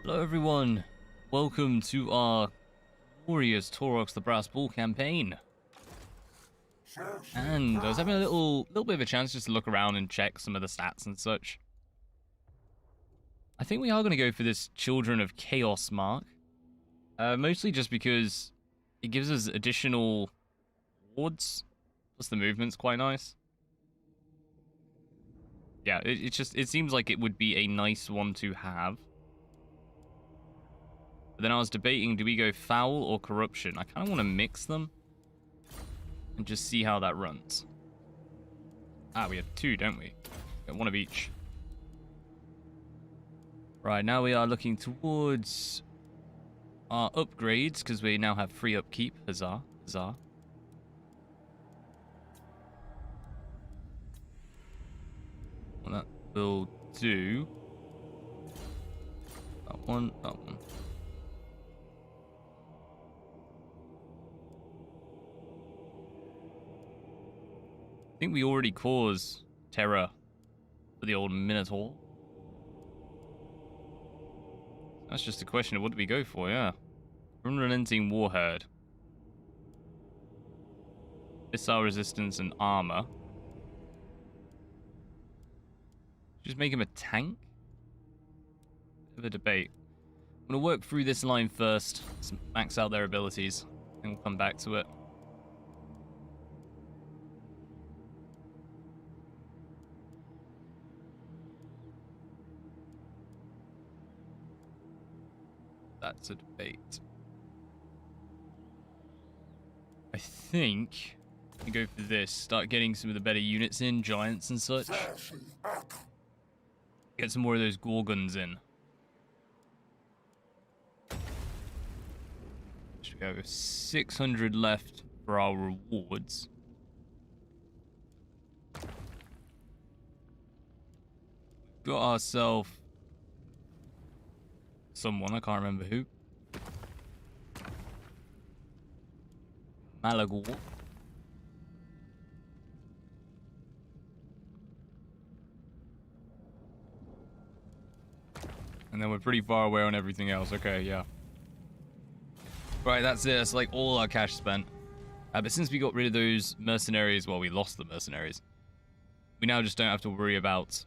Hello everyone, welcome to our glorious Taurox the Brass Ball campaign. And I was having a little bit of a chance just to look around and check some of the stats and such. I think we are going to go for this Children of Chaos mark. Mostly just because it gives us additional wards, plus the movement's quite nice. Yeah, it seems like it would be a nice one to have. But then I was debating, do we go Foul or Corruption? I kind of want to mix them and just see how that runs. Ah, we have two, don't we? Got one of each. Right, now we are looking towards our upgrades, because we now have free upkeep. Huzzah, huzzah. What that will do... That one, that one. I think we already cause terror for the old Minotaur. That's just a question of what do we go for, yeah. Unrelenting Warherd. Missile resistance and armor. Just make him a tank? Bit of a debate. I'm going to work through this line first, max out their abilities, and we'll come back to it. That's a debate. I think we go for this. Start getting some of the better units in, giants and such. Get some more of those Gorgons in. Should go with 600 left for our rewards. Got ourselves someone, I can't remember who. Malagor. And then we're pretty far away on everything else. Okay, yeah. Right, that's it. That's like all our cash spent. But since we got rid of those mercenaries, well, we lost the mercenaries. We now just don't have to worry about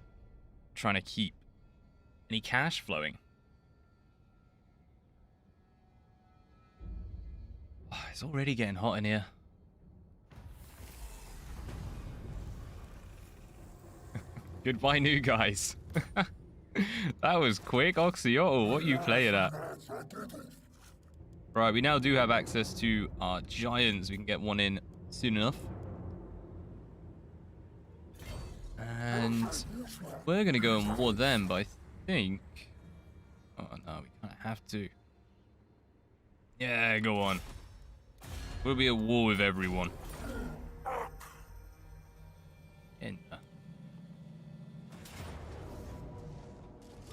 trying to keep any cash flowing. Oh, it's already getting hot in here. Goodbye, new guys. That was quick, Oxyotl. What are you playing at? Right, we now do have access to our giants. We can get one in soon enough. And we're going to go and war them, but I think... Oh, no, we kind of have to. Yeah, go on. We'll be at war with everyone. Enter.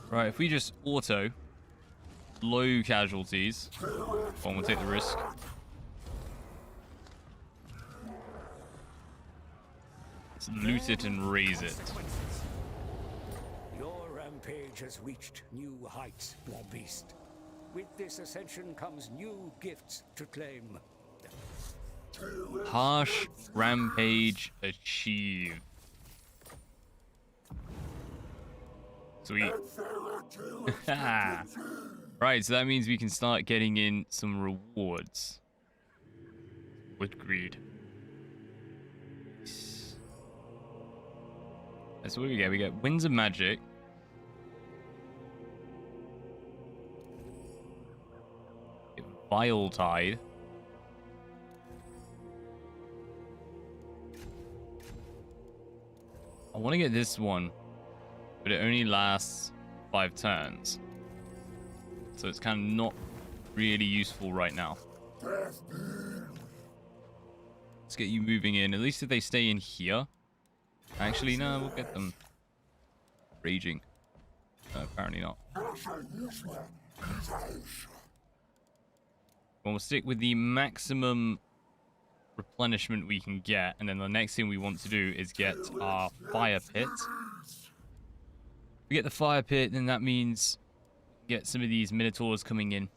Right, if we just auto low casualties, one will take the risk. Let's loot it and raise it. Your rampage has reached new heights, war beast. With this ascension comes new gifts to claim. Harsh rampage achieved. Sweet. Right, so that means we can start getting in some rewards. With greed. That's what we get. We get Winds of Magic. Vile Tide. I want to get this one, but it only lasts 5 turns. So it's kind of not really useful right now. Let's get you moving in. At least if they stay in here. Actually, no, we'll get them raging. No, apparently not. We'll stick with the maximum replenishment we can get, and then the next thing we want to do is get our fire pit. If we get the fire pit, then that means Get some of these minotaurs coming in.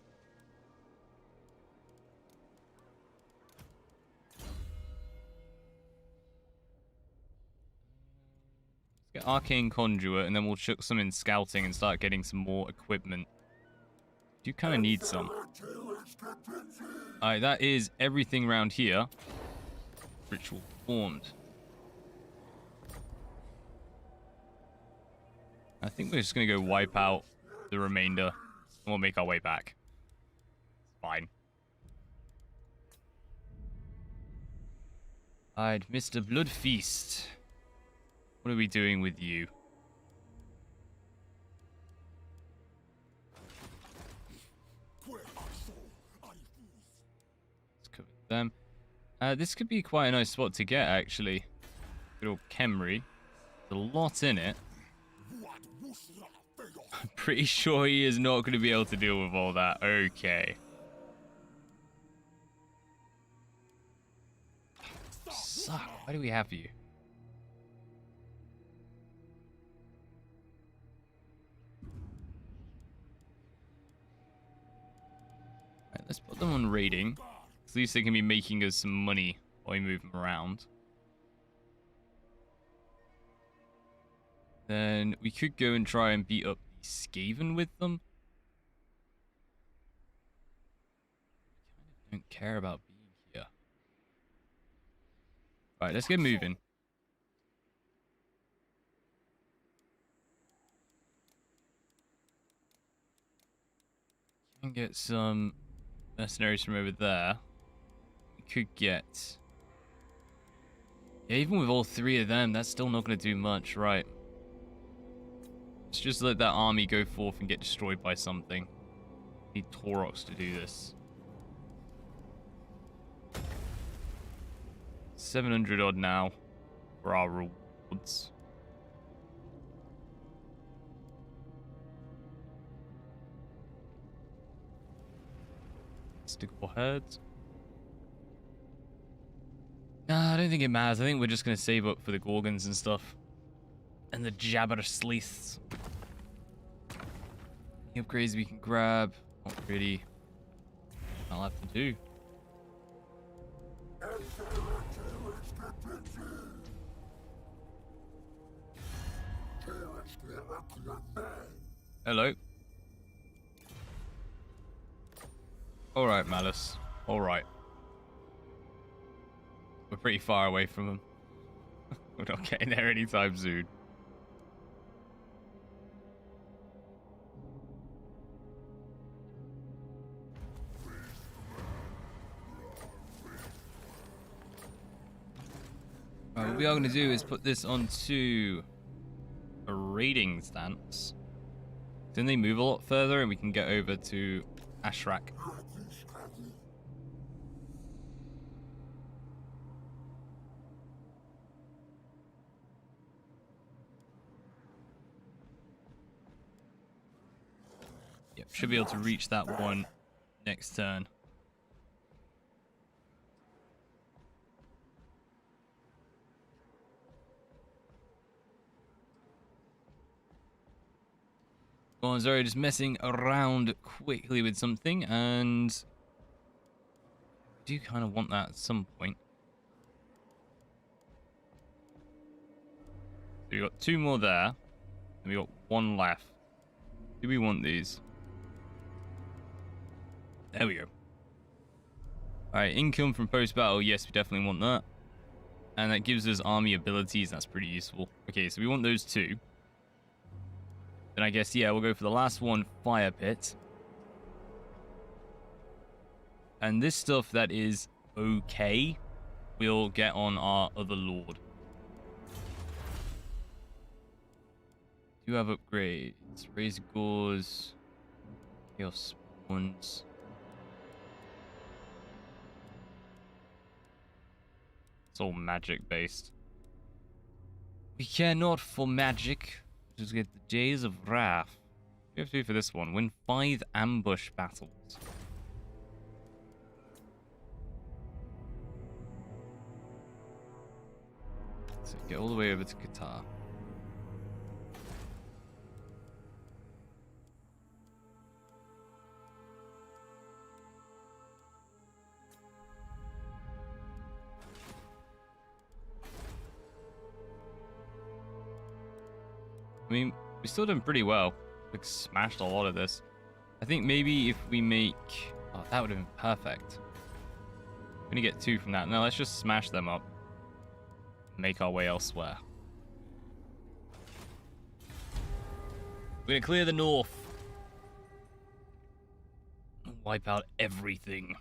Let's get Arcane Conduit, and then we'll chuck some in scouting and start getting some more equipment. Do kind of need some. Alright, that is everything around here. Ritual formed. I think we're just going to go wipe out the remainder, and we'll make our way back. It's fine. Alright, Mr. Bloodfeast. What are we doing with you? Let's cover them. This could be quite a nice spot to get, actually. Good old Khemri. There's a lot in it. I'm pretty sure he is not going to be able to deal with all that. Okay. Suck. Why do we have you? Right, let's put them on raiding. At least they can be making us some money while we move them around. Then we could go and try and beat up the Skaven with them. I don't care about being here. Right, let's get moving. Can get some mercenaries from over there. We could get... Yeah, even with all three of them, that's still not going to do much, right? Let's just let that army go forth and get destroyed by something. Need Taurox to do this. 700 odd now for our rewards. Mystical heads. Nah, I don't think it matters. I think we're just going to save up for the Gorgons and stuff. And the Jabber Sleeths. Any upgrades we can grab? Not really. I'll have to do. Hello. Alright, Malice. Alright. We're pretty far away from them. We're not getting there anytime soon. Right, what we are going to do is put this onto a raiding stance. Then they move a lot further and we can get over to Ashrak. Yep, should be able to reach that one next turn. Go on, sorry, just messing around quickly with something, and I do kind of want that at some point. So we got two more there, and we got one left. Do we want these? There we go. Alright, income from post-battle. Yes, we definitely want that. And that gives us army abilities. That's pretty useful. Okay, so we want those two. Then I guess, yeah, we'll go for the last one, Fire Pit. And this stuff that is okay, we'll get on our other lord. Do have upgrades. Raise Gauze. Chaos Spawns. It's all magic based. We care not for magic. Just get the Days of Wrath. What do we have to do for this one? Win 5 ambush battles. So get all the way over to Qatar. I mean, we've still done pretty well. We've smashed a lot of this. I think maybe if we make... Oh, that would have been perfect. We're gonna get 2 from that. No, let's just smash them up. Make our way elsewhere. We're gonna clear the north. Wipe out everything.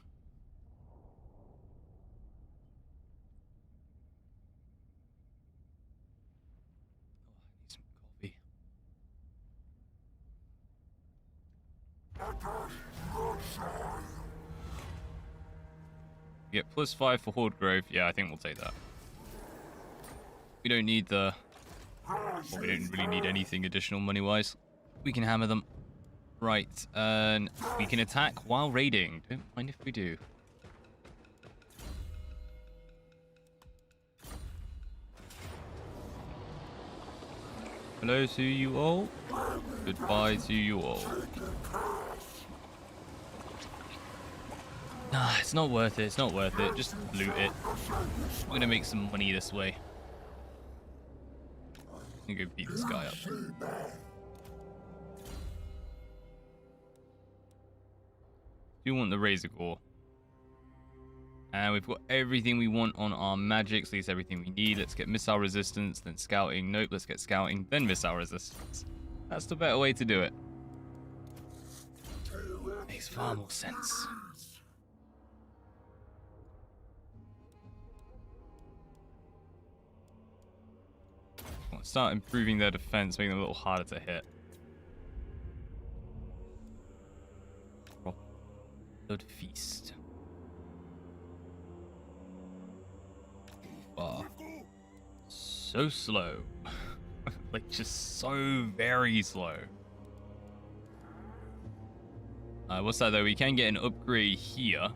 Get +5 for horde growth. Yeah, I think we'll take that. We don't need the... Well, we don't really need anything additional money-wise. We can hammer them. Right, and we can attack while raiding. Don't mind if we do. Hello to you all. Goodbye to you all. Nah, it's not worth it. It's not worth it. Just loot it. We're gonna make some money this way. I'm gonna go beat this guy up. Do want the Razor Gore. And we've got everything we want on our magics, at least everything we need. Let's get missile resistance, then scouting. Nope, let's get scouting, then missile resistance. That's the better way to do it. Makes far more sense. Let's start improving their defense, making them a little harder to hit. Blood feast. Wow. So slow. Like, just so very slow. What's that though? We can get an upgrade here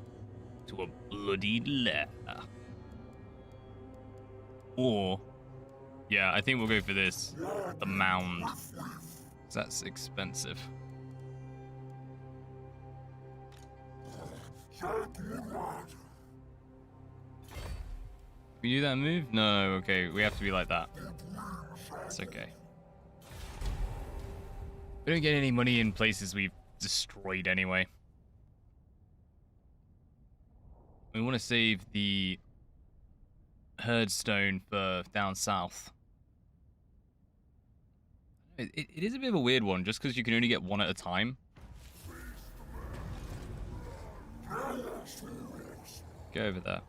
to a bloody lair. Or, yeah, I think we'll go for this. The mound. That's expensive. We do that move? No, okay, we have to be like that. It's okay. We don't get any money in places we've destroyed anyway. We want to save the herd stone for down south. It is a bit of a weird one, just because you can only get one at a time. Go over there.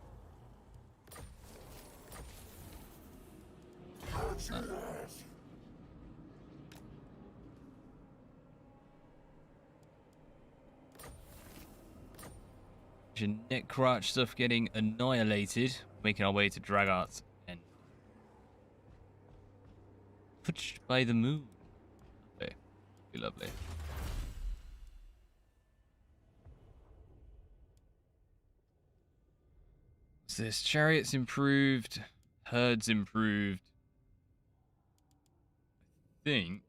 Necrotch stuff getting annihilated. Making our way to Dragart's end. Touched by the moon. Lovely. Lovely. So this chariot's improved. Herd's improved. I think.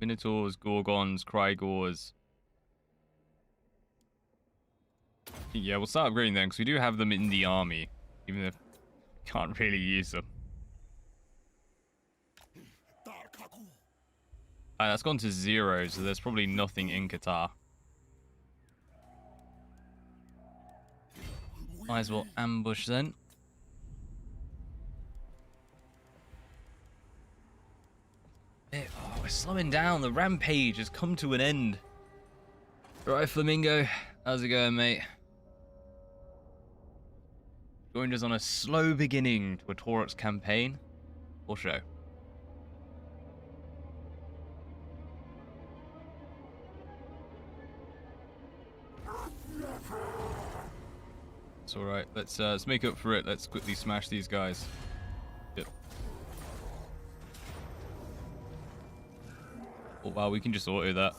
Minotaurs, Gorgons, Krygors. Yeah, we'll start upgrading them because we do have them in the army, even if we can't really use them. That's gone to 0, so there's probably nothing in Qatar. Might as well ambush then. Oh, we're slowing down. The rampage has come to an end. Right, Flamingo. How's it going, mate? Joined us on a slow beginning to a Taurox campaign. Or show. It's alright. Let's make up for it. Let's quickly smash these guys. Yep. Oh wow, we can just auto that.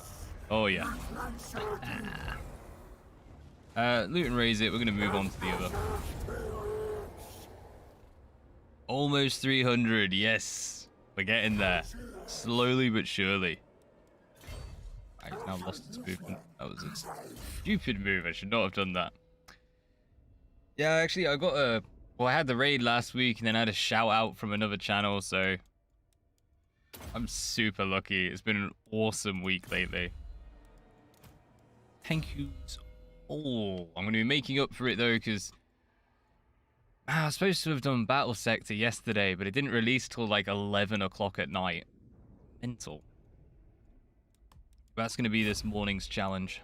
Oh yeah. Loot and raise it. We're gonna move on to the other. Almost 300. Yes, we're getting there. Slowly but surely. He's now lost his movement. That was a stupid move. I should not have done that. Yeah, actually, I got well, I had the raid last week, and then I had a shout out from another channel, so I'm super lucky. It's been an awesome week lately. Thank yous all. I'm going to be making up for it though, because I was supposed to have done Battle Sector yesterday, but it didn't release till like 11 o'clock at night. Mental. That's going to be this morning's challenge.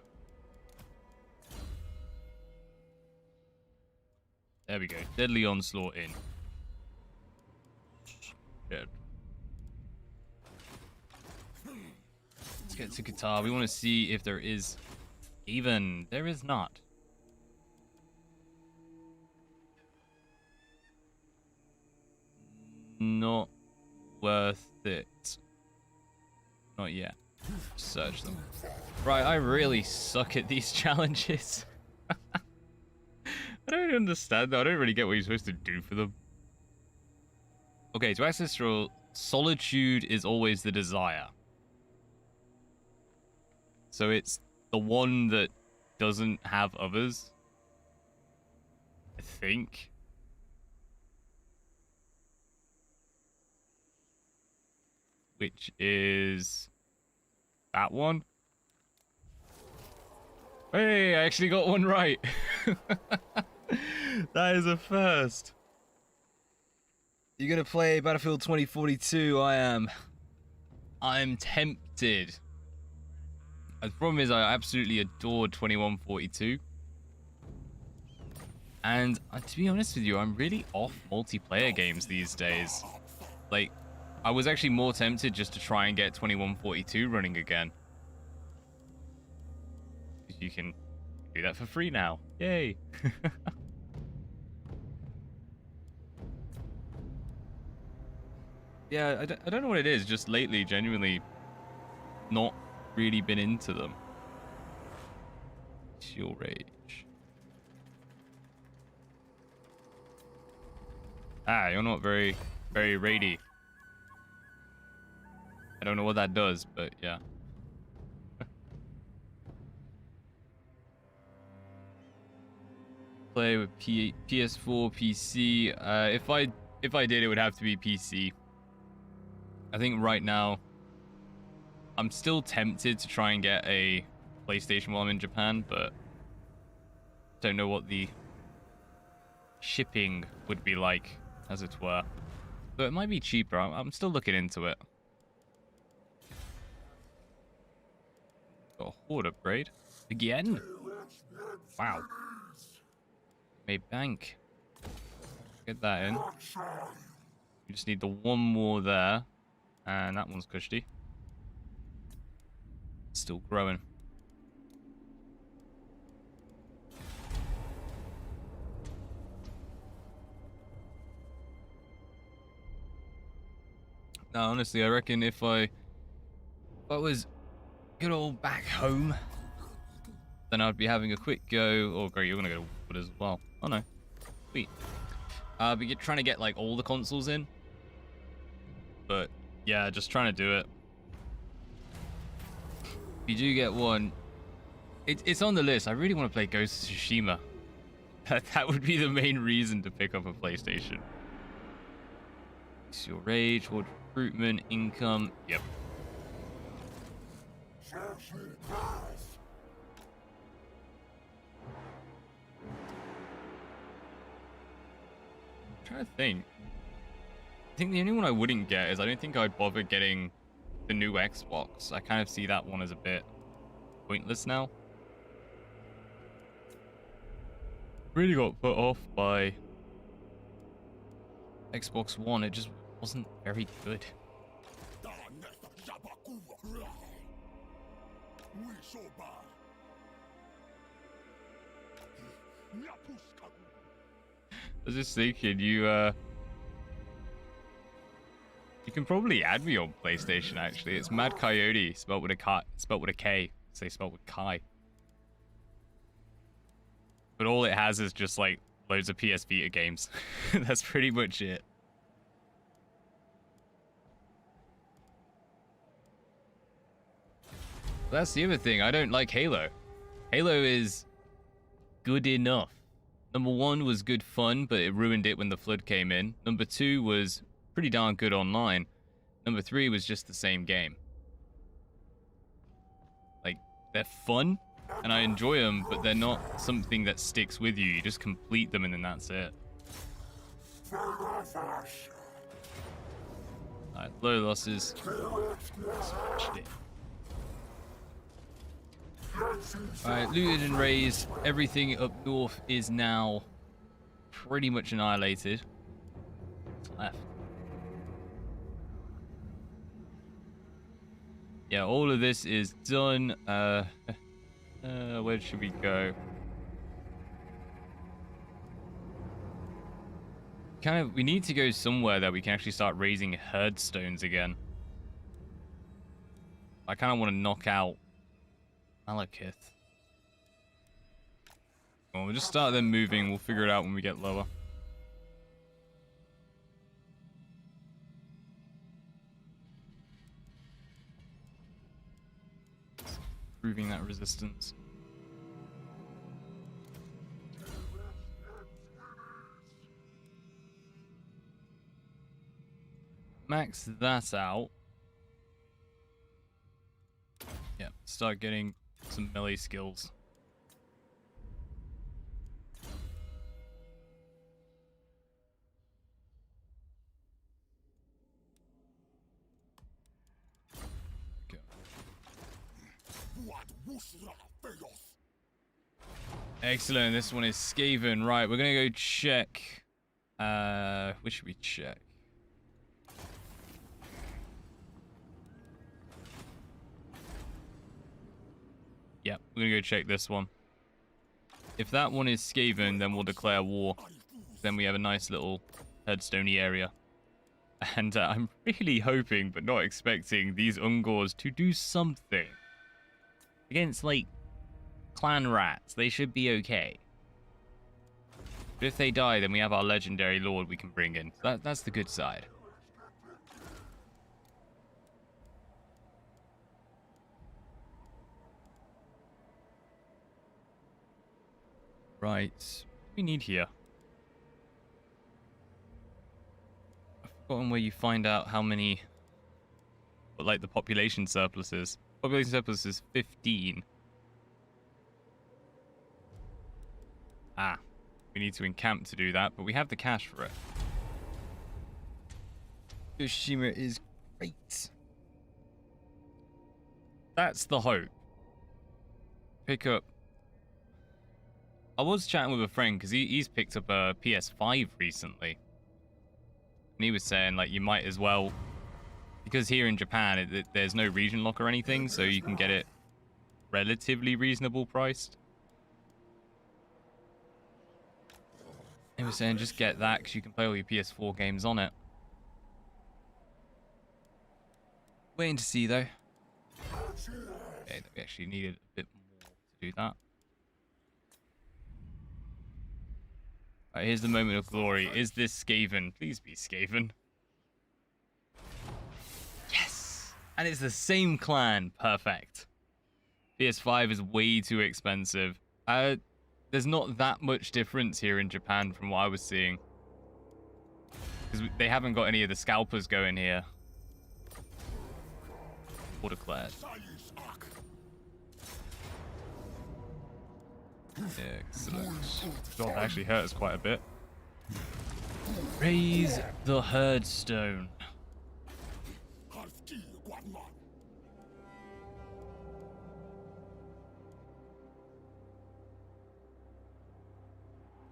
There we go. Deadly Onslaught in. Dead. Let's get to Qatar. We want to see if there is even. There is not. Not worth it. Not yet. Search them. Right, I really suck at these challenges. I don't understand though. I don't really get what you're supposed to do for them. Okay, to access your solitude is always the desire. So it's the one that doesn't have others. I think. Which is that one. Hey, I actually got one right. That is a first. You're gonna play Battlefield 2042? I am. I'm tempted. The problem is I absolutely adored 2142. And to be honest with you, I'm really off multiplayer games these days. Like, I was actually more tempted just to try and get 2142 running again. You can do that for free now. Yay. Yeah, I don't know what it is. Just lately, genuinely not really been into them. It's your rage. Ah, you're not very raidy. I don't know what that does, but yeah. Play with PS4, PC. If I did, it would have to be PC. I think right now, I'm still tempted to try and get a PlayStation while I'm in Japan, but don't know what the shipping would be like, as it were. But it might be cheaper. I'm still looking into it. Got a horde upgrade again. Wow. Made bank. Get that in. You just need the one more there. And that one's cushy. Still growing. Now, honestly, I reckon if I was good old back home, then I'd be having a quick go. Oh, great, you're gonna go to wood as well. Oh no, sweet. But you're trying to get like all the consoles in. But yeah, just trying to do it. If you do get one, it's on the list. I really want to play Ghost of Tsushima. That would be the main reason to pick up a PlayStation. It's your rage, what recruitment, income. Yep. I'm trying to think. I think the only one I wouldn't get is I don't think I'd bother getting the new Xbox. I kind of see that one as a bit pointless now. Really got put off by Xbox One. It just wasn't very good. I was just thinking, you can probably add me on PlayStation. Actually, it's Mad Coyote, spelled with a K. Say spelled with Kai. But all it has is just like loads of PS Vita games. That's pretty much it. That's the other thing. I don't like Halo. Halo is good enough. Number 1 was good fun, but it ruined it when the flood came in. Number 2 was pretty darn good online. Number 3 was just the same game. Like, they're fun, and I enjoy them, but they're not something that sticks with you. You just complete them, and then that's it. Alright, low losses. Alright, looted and raised. Everything up north is now pretty much annihilated. What's left? Yeah, all of this is done. Where should we go? We need to go somewhere that we can actually start raising herd stones again. I kind of want to knock out Malekith. Well, we'll just start them moving. We'll figure it out when we get lower. Proving that resistance. Max that out. Yeah, start getting some melee skills. Okay. Excellent. This one is Skaven. Right, we're gonna go check. Which should we check? Yeah, we're gonna go check this one. If that one is Skaven, then we'll declare war. Then we have a nice little headstone-y area. And I'm really hoping, but not expecting, these Ungors to do something. Against, like, clan rats. They should be okay. But if they die, then we have our legendary lord we can bring in. That's the good side. Right. What do we need here? I've forgotten where you find out how many... What, like, the population surplus is. Population surplus is 15. Ah. We need to encamp to do that, but we have the cash for it. Yoshima is great. That's the hope. Pick up. I was chatting with a friend because he's picked up a PS5 recently. And he was saying, like, you might as well... Because here in Japan, there's no region lock or anything, so you can get it relatively reasonable priced. He was saying just get that because you can play all your PS4 games on it. Waiting to see, though. Okay, we actually needed a bit more to do that. Right, here's the moment of glory. Is this Skaven? Please be Skaven. Yes! And it's the same clan. Perfect. PS5 is way too expensive. There's not that much difference here in Japan from what I was seeing. Because they haven't got any of the scalpers going here. War declared. Excellent. God, that actually hurt us quite a bit. Raise the herd stone.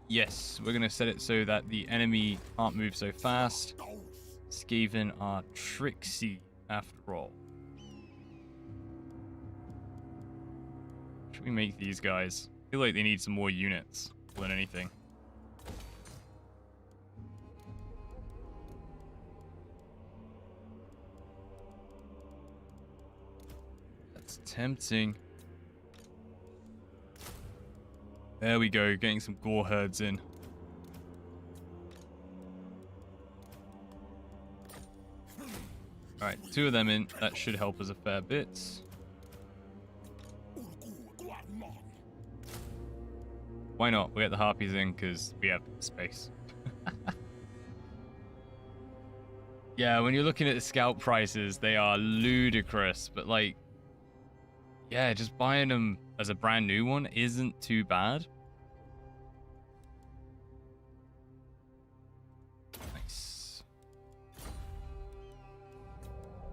Yes, we're going to set it so that the enemy can't move so fast. Skaven are tricksy after all. Should we make these guys? I feel like they need some more units more than anything. That's tempting. There we go, getting some gore herds in. Alright, 2 of them in. That should help us a fair bit. Why not? We'll get the harpies in because we have space. Yeah, when you're looking at the scout prices, they are ludicrous. But like, yeah, just buying them as a brand new one isn't too bad. Nice.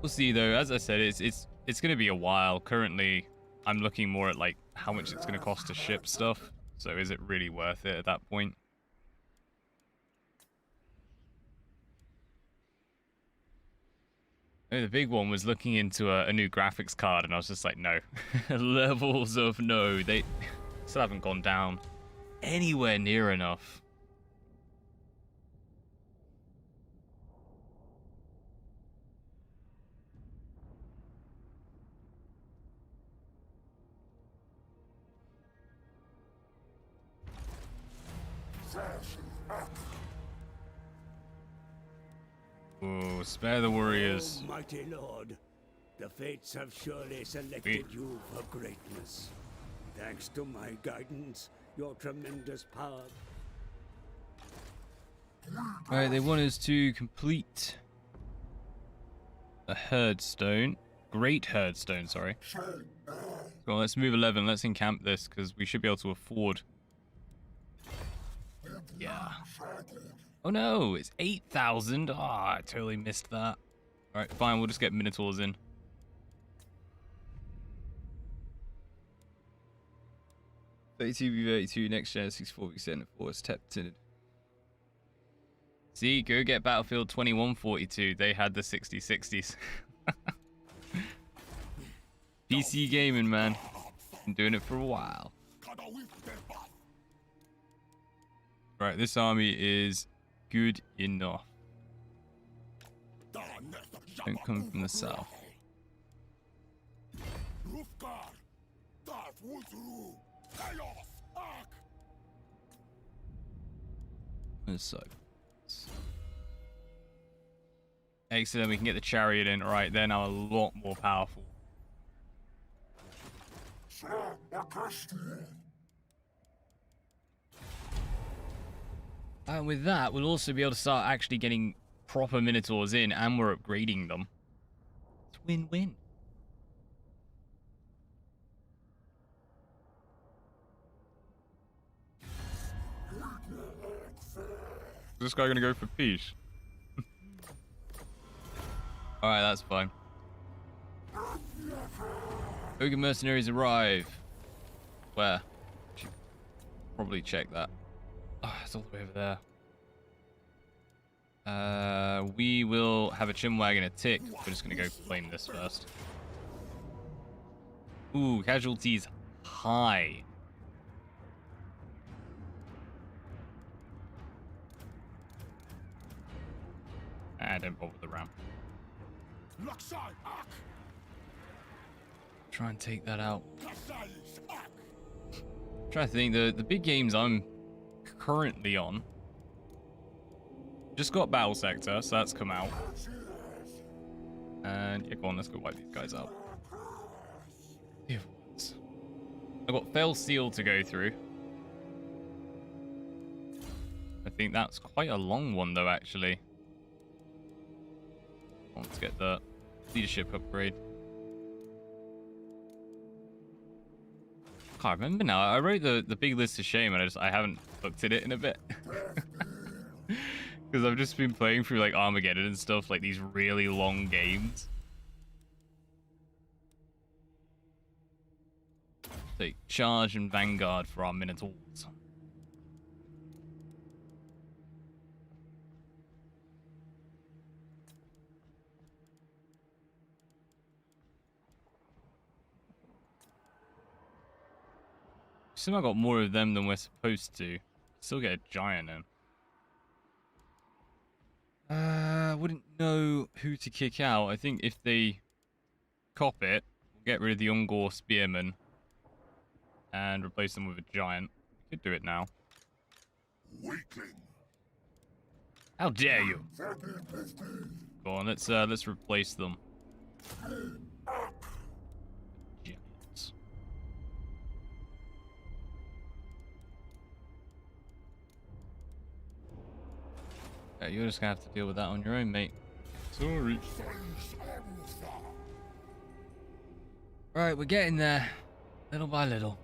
We'll see though. As I said, it's going to be a while. Currently, I'm looking more at like how much it's going to cost to ship stuff. So is it really worth it at that point? The big one was looking into a new graphics card, and I was just like, no. Levels of no. They still haven't gone down anywhere near enough. Oh, spare the warriors. Oh, mighty lord, the fates have surely selected you for greatness. Thanks to my guidance, your tremendous power. Alright, they want us to complete a herdstone. Great herdstone, sorry. Well, let's move 11. Let's encamp this, because we should be able to afford. Yeah. Oh no, it's 8,000. Ah, I totally missed that. Alright, fine, we'll just get Minotaurs in. V32, next gen, 64% force, tapped. See, go get Battlefield 2142. They had the 6060s. PC gaming, man. Been doing it for a while. Right, this army is good enough. Don't come from the south. So. Excellent, we can get the chariot in. Right, they're now a lot more powerful. And with that, we'll also be able to start actually getting proper Minotaurs in, and we're upgrading them. It's win-win. Is this guy going to go for peace? Alright, that's fine. Ogre mercenaries arrive. Where? Should probably check that. Oh, it's all the way over there. We will have a chinwag and a tick. We're just going to go claim this first. Ooh, casualties high. Don't bother the ram. Try and take that out. Try to think, the big games I'm currently on. Just got Battle Sector, so that's come out. And yeah, go on, let's go wipe these guys out. I've got Fell Seal to go through. I think that's quite a long one though, actually. Let's get the leadership upgrade. Can't remember now. I wrote the big list of shame, and I haven't looked at it in a bit. Because I've just been playing through like Armageddon and stuff, like these really long games. Take Charge and Vanguard for our Minotaurs. Somehow got more of them than we're supposed to. Still get a giant in. Wouldn't know who to kick out. I think if they cop it, we'll get rid of the Ungor Spearmen and replace them with a giant. We could do it now. How dare you? Go on, let's replace them. Giants. Yeah, you're just gonna have to deal with that on your own, mate. Sorry. Right, we're getting there. Little by little.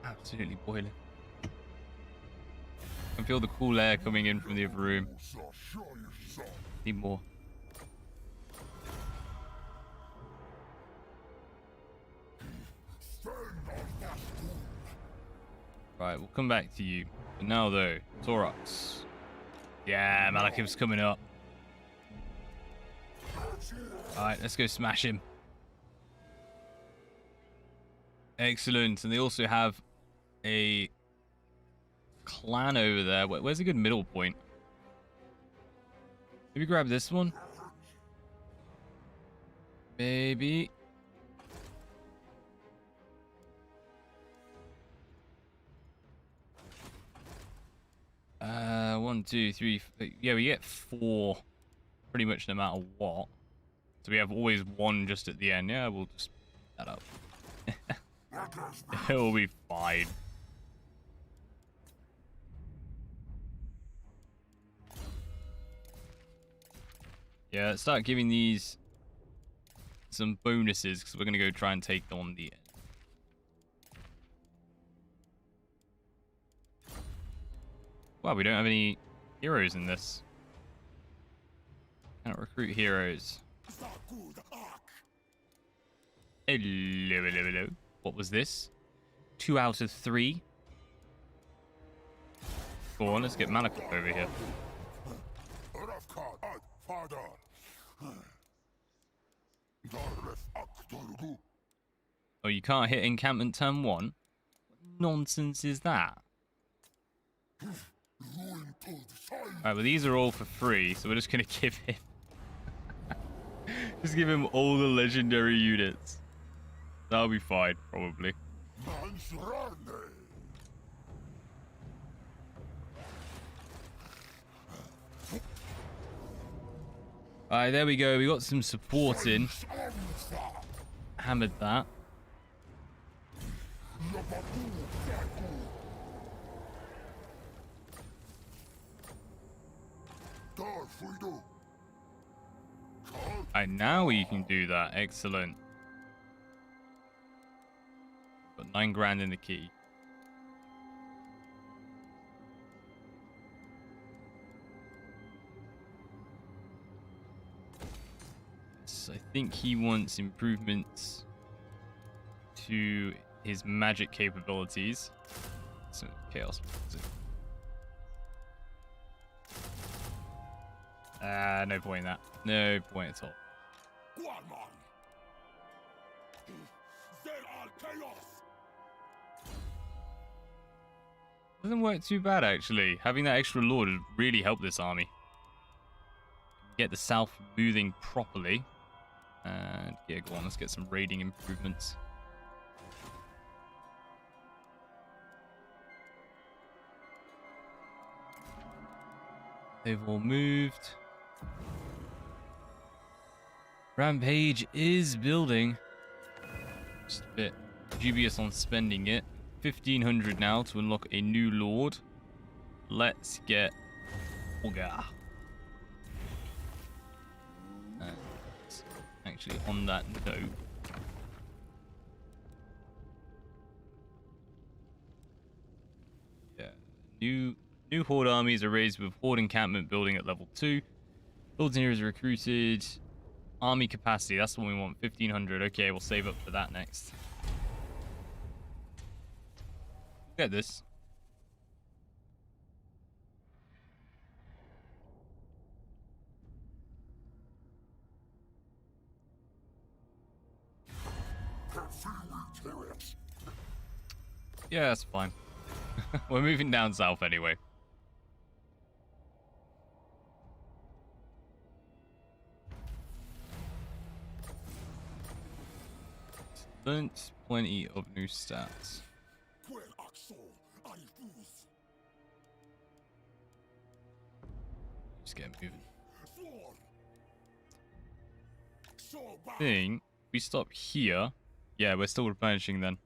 Absolutely boiling. I can feel the cool air coming in from the other room. Need more. Right, we'll come back to you. But now though, Taurox. Yeah, Malekith's coming up. Alright, let's go smash him. Excellent. And they also have a clan over there. Where's a good middle point? Maybe grab this one? Maybe. One, two, three. Yeah, we get 4 pretty much no matter what. So we have always 1 just at the end. Yeah, we'll just pick that up. It'll be fine. Yeah, let's start giving these some bonuses because we're going to go try and take them on the end. Wow, we don't have any heroes in this. Cannot recruit heroes. Hello. What was this? 2 out of 3. Go on, let's get Malekith over here. Oh, you can't hit encampment turn 1? What nonsense is that? Alright, well these are all for free, so we're just gonna give him... just give him all the legendary units. That'll be fine, probably. Alright, there we go. We got some support in. Hammered that. Alright, now we can do that. Excellent. Got 9 grand in the key. So I think he wants improvements to his magic capabilities. So chaos. No point in that. No point at all. Doesn't work too bad actually. Having that extra lord would really help this army. Get the south moving properly. And yeah, go on, let's get some raiding improvements. They've all moved. Rampage is building. Just a bit dubious on spending it. 1,500 now to unlock a new lord. Let's get Olga. Actually, on that note, yeah, new horde armies are raised with horde encampment building at level 2. Lords and heroes recruited. Army capacity, that's what we want. 1,500. Okay, we'll save up for that next. Get this. Yeah, that's fine. We're moving down south anyway. Learnt plenty of new stats. Just get moving. Thing, we stop here. Yeah, we're still replenishing then.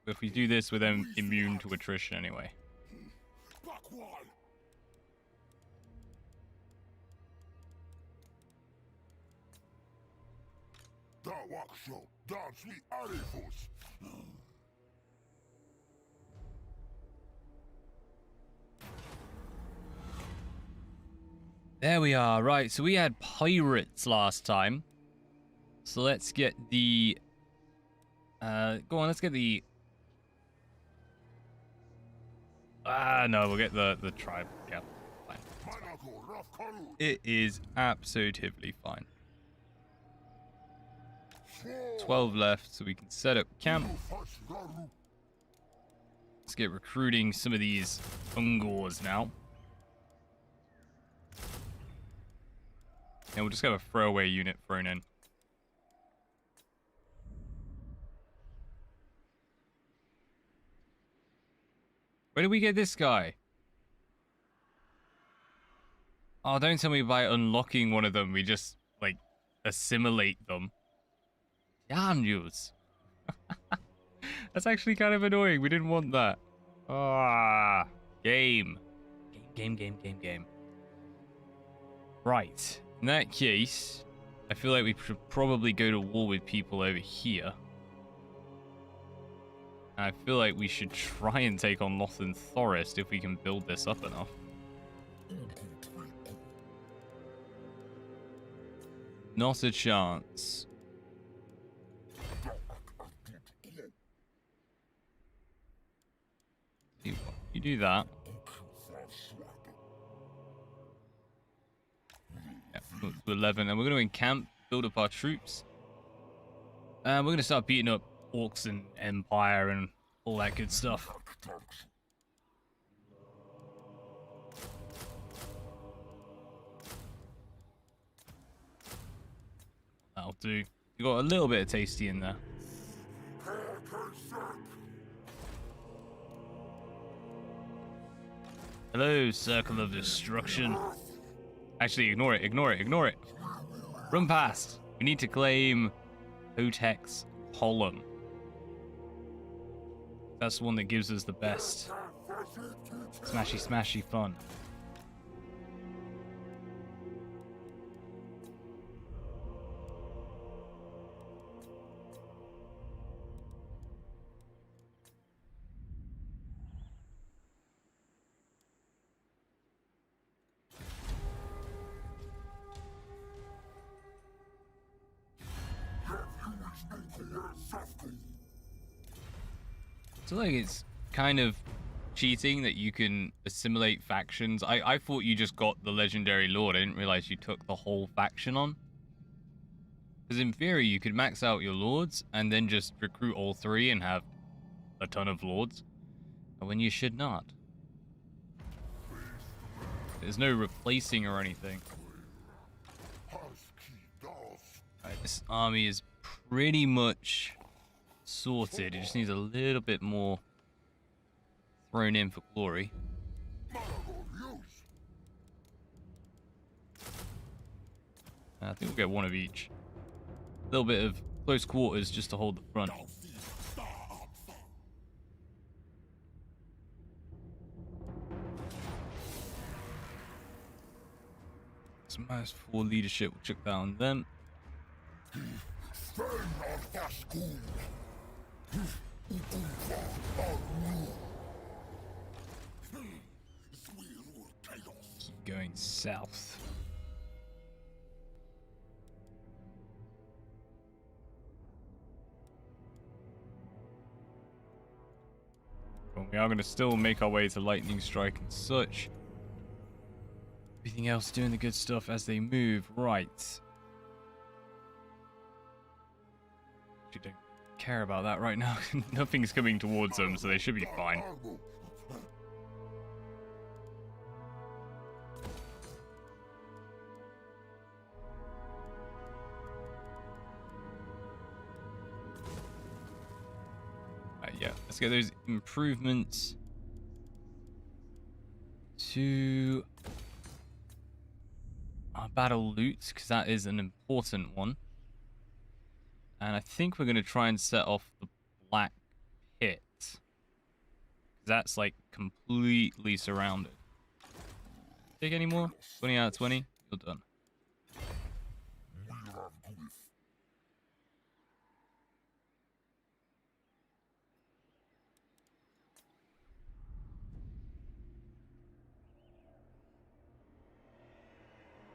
If we do this, we're then immune to attrition anyway. There we are. Right, so we had pirates last time. So let's get the... go on, let's get the... no, we'll get the tribe. Yeah, fine. It is absolutely fine. 12 left, so we can set up camp. Let's get recruiting some of these Ungors now. And we'll just have a throwaway unit thrown in. Where did we get this guy? Oh, don't tell me by unlocking one of them, we just, like, assimilate them. Damn yous. That's actually kind of annoying. We didn't want that. Ah, game. Game. Right. In that case, I feel like we should probably go to war with people over here. And I feel like we should try and take on Lothan Forest if we can build this up enough. Not a chance. You do that. Yeah, to 11, and we're going to encamp, build up our troops. And we're going to start beating up Orcs and Empire and all that good stuff. That'll do. You got a little bit of tasty in there. Hello, Circle of Destruction. Actually, ignore it. Run past. We need to claim Hotex Column. That's the one that gives us the best smashy fun. So like it's kind of cheating that you can assimilate factions. I thought you just got the legendary lord. I didn't realize you took the whole faction on. Because in theory you could max out your lords and then just recruit all three and have a ton of lords. But when you should not. There's no replacing or anything. Alright, this army is pretty much sorted. It just needs a little bit more thrown in for glory. I think we'll get one of each. A little bit of close quarters just to hold the front. Some -4 leadership. We'll check that on them. Keep going south. Well, we are going to still make our way to Lightning Strike and such. Everything else doing the good stuff as they move. Right. Actually don't care about that right now. Nothing's coming towards them, so they should be fine. Yeah, let's get those improvements to our battle loot, because that is an important one. And I think we're going to try and set off the Black Pit. That's like completely surrounded. Take any more? 20 out of 20? You're done.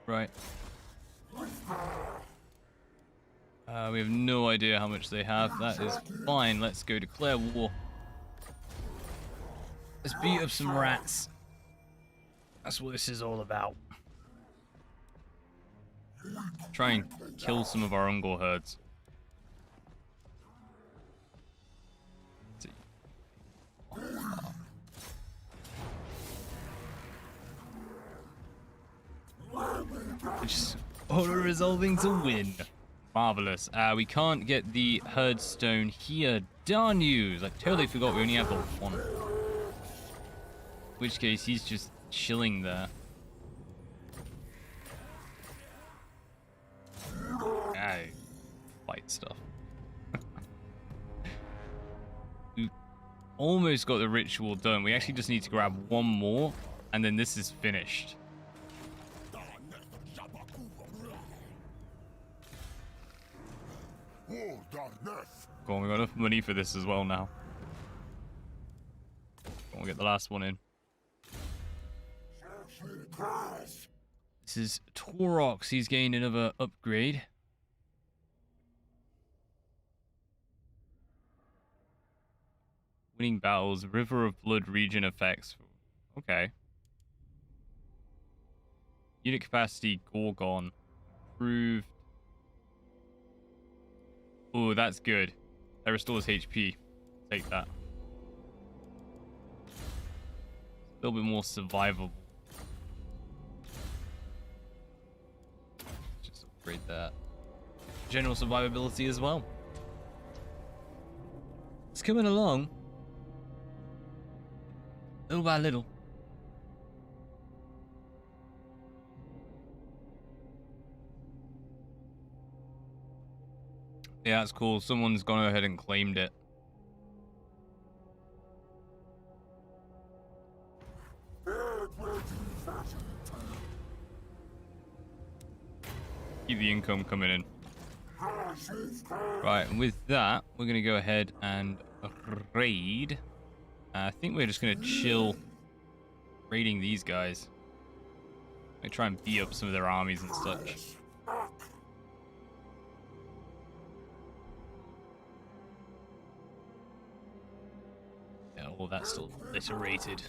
Right. We have no idea how much they have. That is fine. Let's go declare war. Let's beat up some rats. That's what this is all about. Try and kill some of our Ungor herds. Just auto-resolving to win. Marvelous. We can't get the herd stone here. Darn you! I totally forgot we only have the one. In which case, he's just chilling there. Fight stuff. We almost got the ritual done. We actually just need to grab one more, and then this is finished. Go on, we got enough money for this as well now. We'll get the last one in. This is Taurox. He's gained another upgrade. Winning battles, River of Blood region effects. Okay. Unit capacity, Gorgon. Improved. Oh, that's good. That restores HP. Take that. A little bit more survivable. Just upgrade that. General survivability as well. It's coming along. Little by little. Yeah, that's cool. Someone's gone ahead and claimed it. Keep the income coming in. Right, and with that, we're going to go ahead and raid. I think we're just going to chill raiding these guys. I try and beat up some of their armies and such. Yeah, all that's still obliterated.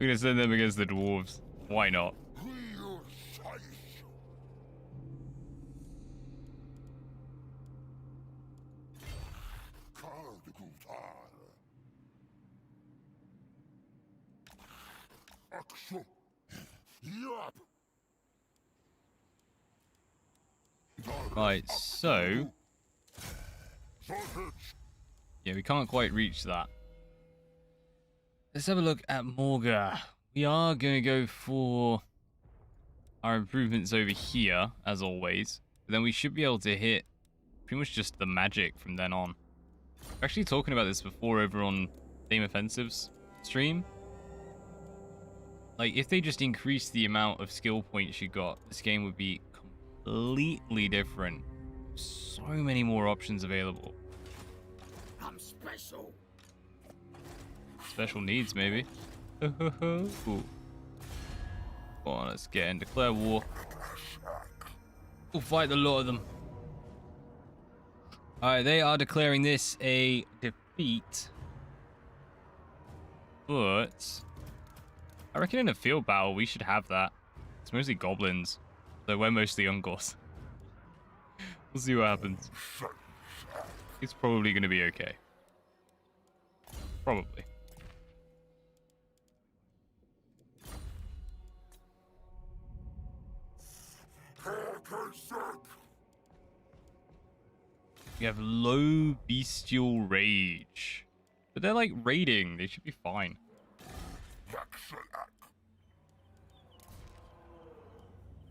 We're gonna send them against the dwarves. Why not? Right, so yeah, we can't quite reach that. Let's have a look at Morga. We are going to go for our improvements over here, as always. But then we should be able to hit pretty much just the magic from then on. We're actually talking about this before over on Dame Offensive's stream. Like, if they just increase the amount of skill points you got, this game would be completely different. So many more options available. I'm special. Special needs, maybe. Ooh. Come on, let's get in. Declare war. We'll fight the lot of them. Alright, they are declaring this a defeat. But I reckon in a field battle, we should have that. It's mostly goblins. So we're mostly Ungors. We'll see what happens. It's probably going to be okay. Probably. We have low bestial rage. But they're like raiding. They should be fine.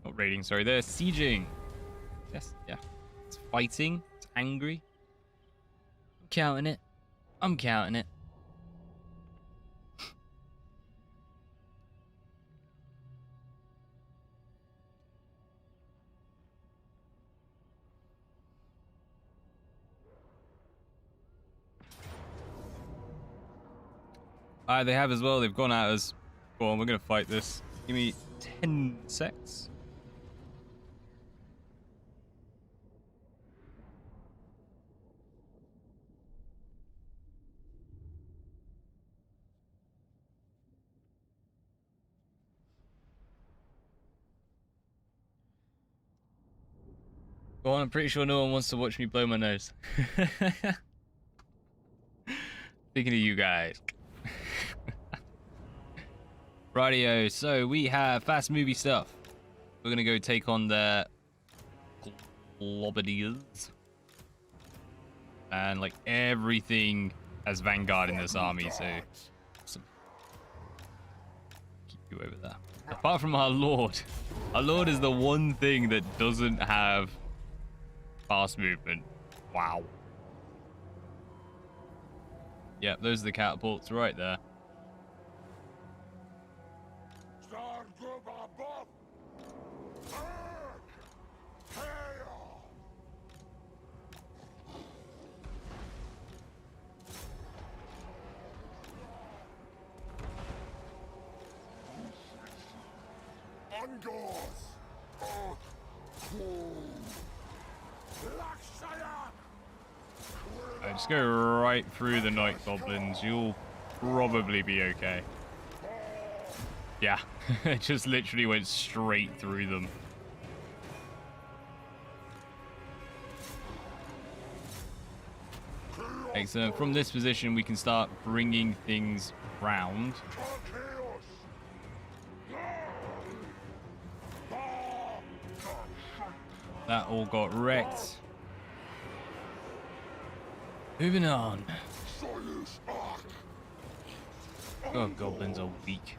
Not raiding, sorry. They're sieging. Yes, yeah. It's fighting. It's angry. I'm counting it. I'm counting it. They have as well. They've gone at us. Go on, we're going to fight this. Give me 10 secs. Go on, I'm pretty sure no one wants to watch me blow my nose. Speaking of you guys. Rightio, so we have fast movie stuff. We're gonna go take on the Globadiers. And like everything has Vanguard in this army, so awesome. Keep you over there. Apart from our Lord. Our Lord is the one thing that doesn't have fast movement. Wow. Yep, those are the catapults right there. Just go right through the night goblins. You'll probably be okay. Yeah, it just literally went straight through them. Excellent. From this position, we can start bringing things round. That all got wrecked. Moving on. Oh, goblins are weak.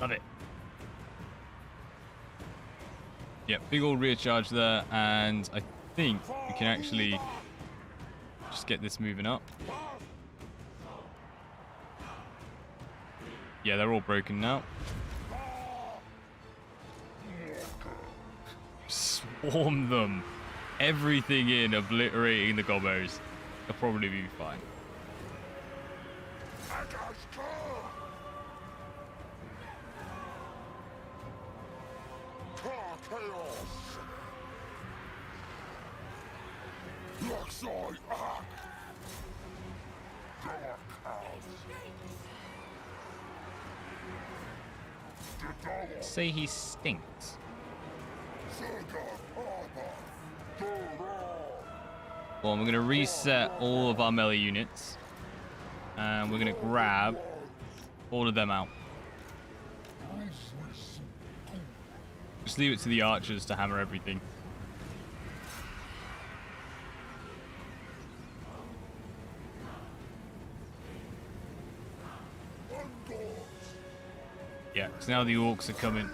Love it. Yep, big old rear charge there, and I think we can actually just get this moving up. Yeah, they're all broken now. Swarm them. Everything in, obliterating the gobbos. They'll probably be fine. Say he stinks. Well, we're going to reset all of our melee units. And we're going to grab all of them out. Just leave it to the archers to hammer everything. Yeah, because now the orcs are coming.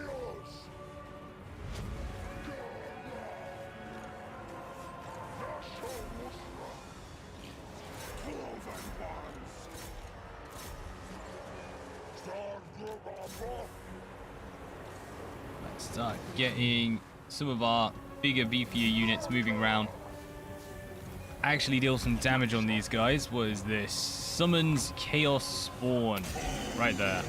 Let's start getting some of our bigger, beefier units moving around. Actually deal some damage on these guys. What is this? Summons Chaos Spawn. Right there.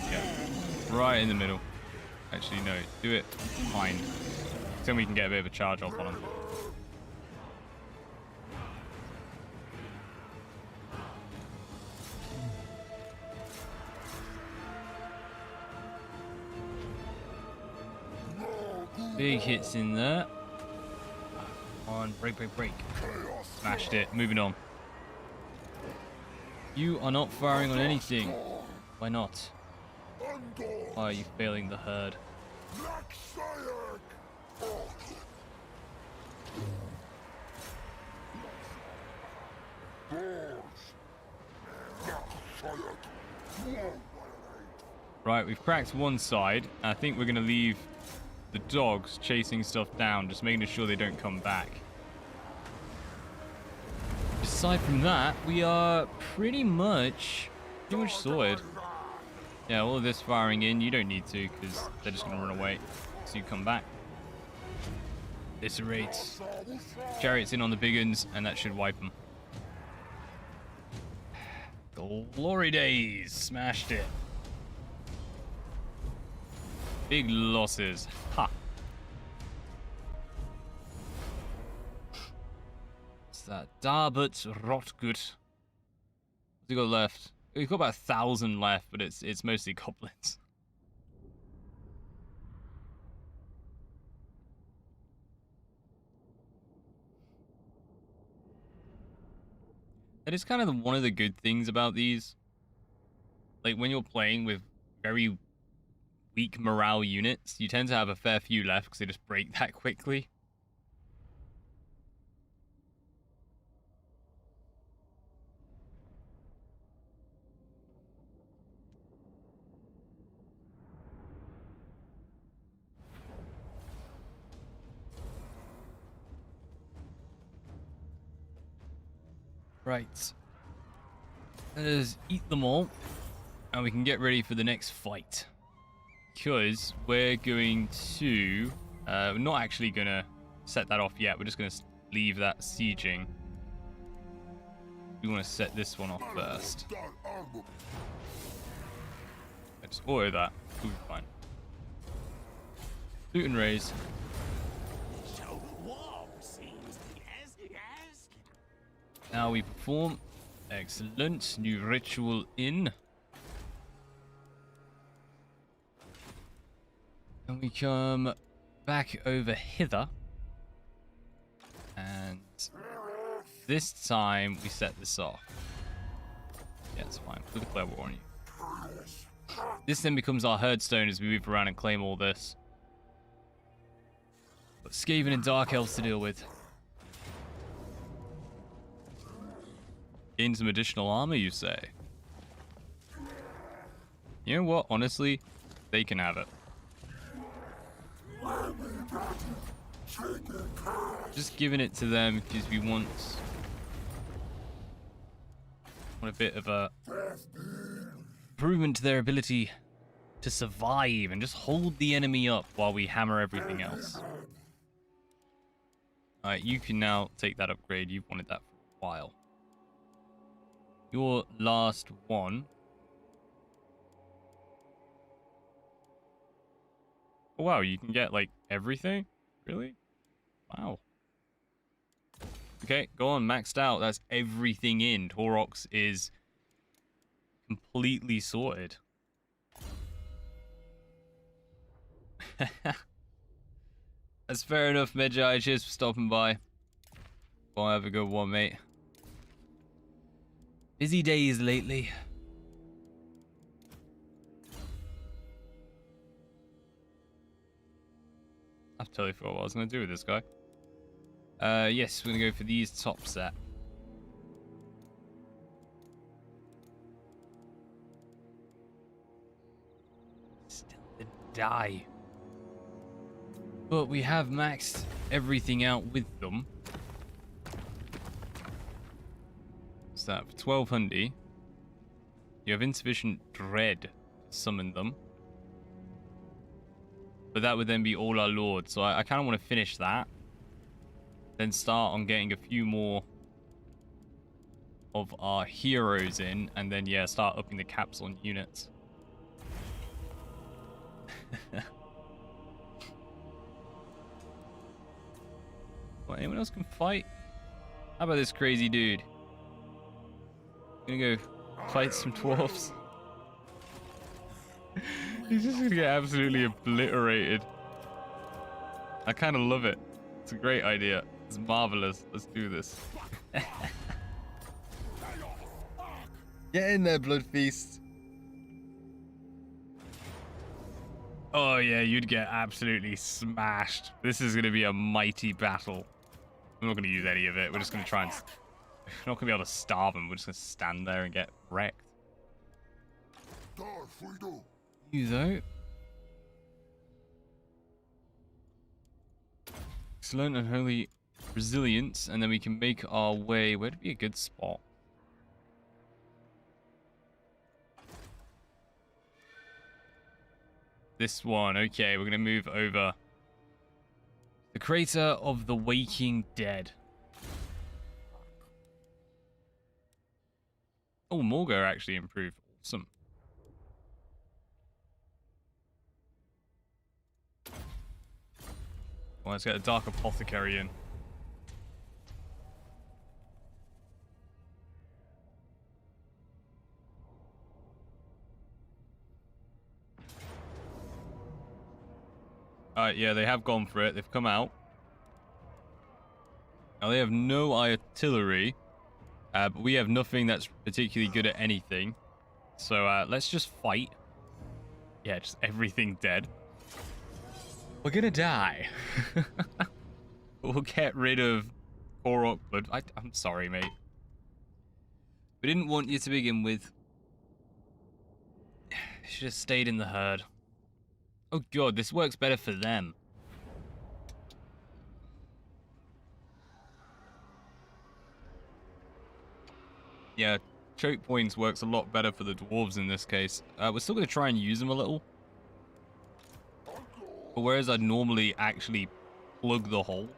Yeah, right in the middle. Actually, no, do it behind. Then we can get a bit of a charge off on them. Big hits in there. On, break. Smashed it. Moving on. You are not firing on anything. Why not? Why are you failing the herd? Right, we've cracked one side. I think we're going to leave the dogs chasing stuff down, just making sure they don't come back. Aside from that, we are pretty much sorted. Yeah, all of this firing in, you don't need to, because they're just going to run away. So you come back. This rates. Chariots in on the big uns, and that should wipe them. Glory days! Smashed it. Big losses. Ha! What's that? Darbut Rotgut. What's he got left? We've got about 1,000 left, but it's mostly goblins. That is kind of one of the good things about these. Like, when you're playing with very weak morale units, you tend to have a fair few left because they just break that quickly. Right. Let us eat them all, and we can get ready for the next fight. Because we're going to... we're not actually going to set that off yet. We're just going to leave that sieging. We want to set this one off first. Let's auto that. We'll be fine. Loot and raise. Now we perform. Excellent. New ritual in. And we come back over hither. And this time we set this off. Yeah, it's fine. We'll declare war on you. This then becomes our herdstone as we move around and claim all this. But Skaven and Dark Elves to deal with. Gain some additional armor, you say? You know what? Honestly, they can have it. Just giving it to them because we want a bit of a improvement to their ability to survive and just hold the enemy up while we hammer everything else. Alright, you can now take that upgrade. You've wanted that for a while. Your last one. Oh, wow, you can get, like, everything? Really? Wow. Okay, go on, maxed out. That's everything in. Taurox is completely sorted. That's fair enough, Medjai. Cheers for stopping by. Well, have a good one, mate. Busy days lately. I've totally forgot what I was going to do with this guy. Yes, we're going to go for these top set. Still didn't die. But we have maxed everything out with them. What's that? For 1200, you have insufficient dread to summon them. But that would then be all our lords. So I kind of want to finish that. Then start on getting a few more of our heroes in. And then, yeah, start upping the caps on units. What, anyone else can fight? How about this crazy dude? Gonna go fight some dwarfs. He's just gonna get absolutely obliterated. I kind of love it. It's a great idea. It's marvelous. Let's do this. Get in there, Blood Feast. Oh yeah, you'd get absolutely smashed. This is gonna be a mighty battle. I'm not gonna use any of it. We're just gonna try and... We're not gonna be able to starve them. We're just gonna stand there and get wrecked. You though. Excellent and holy resilience, and then we can make our way. Where'd be a good spot? This one. Okay, we're gonna move over. The crater of the waking dead. Oh, Morgar actually improved. Awesome. Well, let's get a Dark Apothecary in. Alright, yeah, they have gone for it. They've come out. Now, they have no artillery. But we have nothing that's particularly good at anything. So let's just fight. Yeah, just everything dead. We're gonna die. We'll get rid of Taurox blood. I'm sorry, mate. We didn't want you to begin with. Should have stayed in the herd. Oh god, this works better for them. Yeah, choke points works a lot better for the dwarves in this case. We're still going to try and use them a little. But whereas I'd normally actually plug the hole,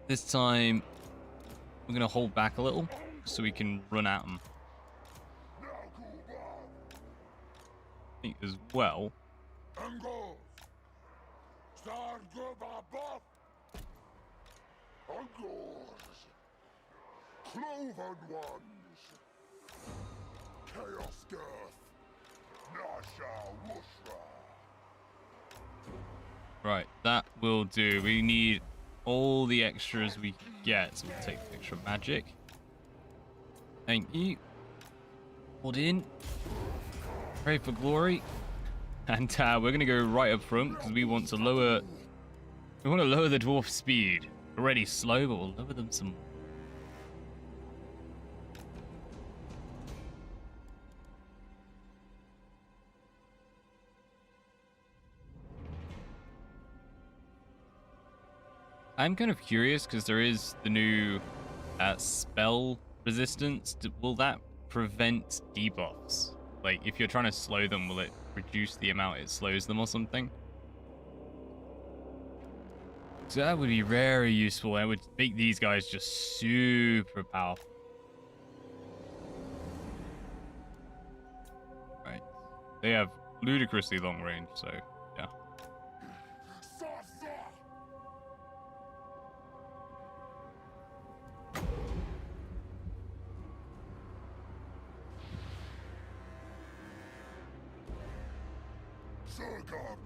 this time we're going to hold back a little so we can run at them. I think as well. Cloven ones, Chaos Girth, Nasha Wushra. Right, that will do. We need all the extras we can get, so we'll take the extra magic. Thank you. Hold in. Pray for glory. And we're gonna go right up front because we want to lower. We want to lower the dwarf speed. Already slow, but we'll lower them some more. I'm kind of curious because there is the new spell resistance. Will that prevent debuffs? Like, if you're trying to slow them, will it reduce the amount it slows them or something? So that would be very useful. It would make these guys just super powerful. Right. They have ludicrously long range, so yeah.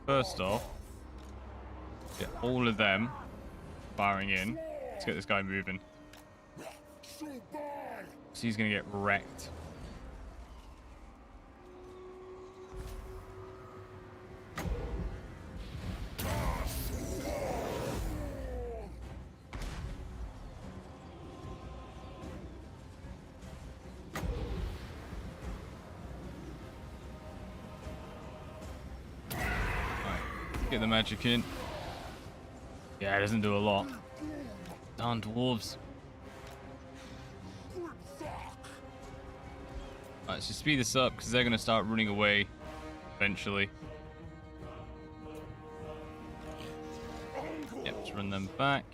First off, get all of them firing in. Let's get this guy moving. So he's gonna get wrecked. Get the magic in. Yeah, it doesn't do a lot. Darn dwarves. Alright, let's just speed this up because they're going to start running away eventually. Yep, let's run them back.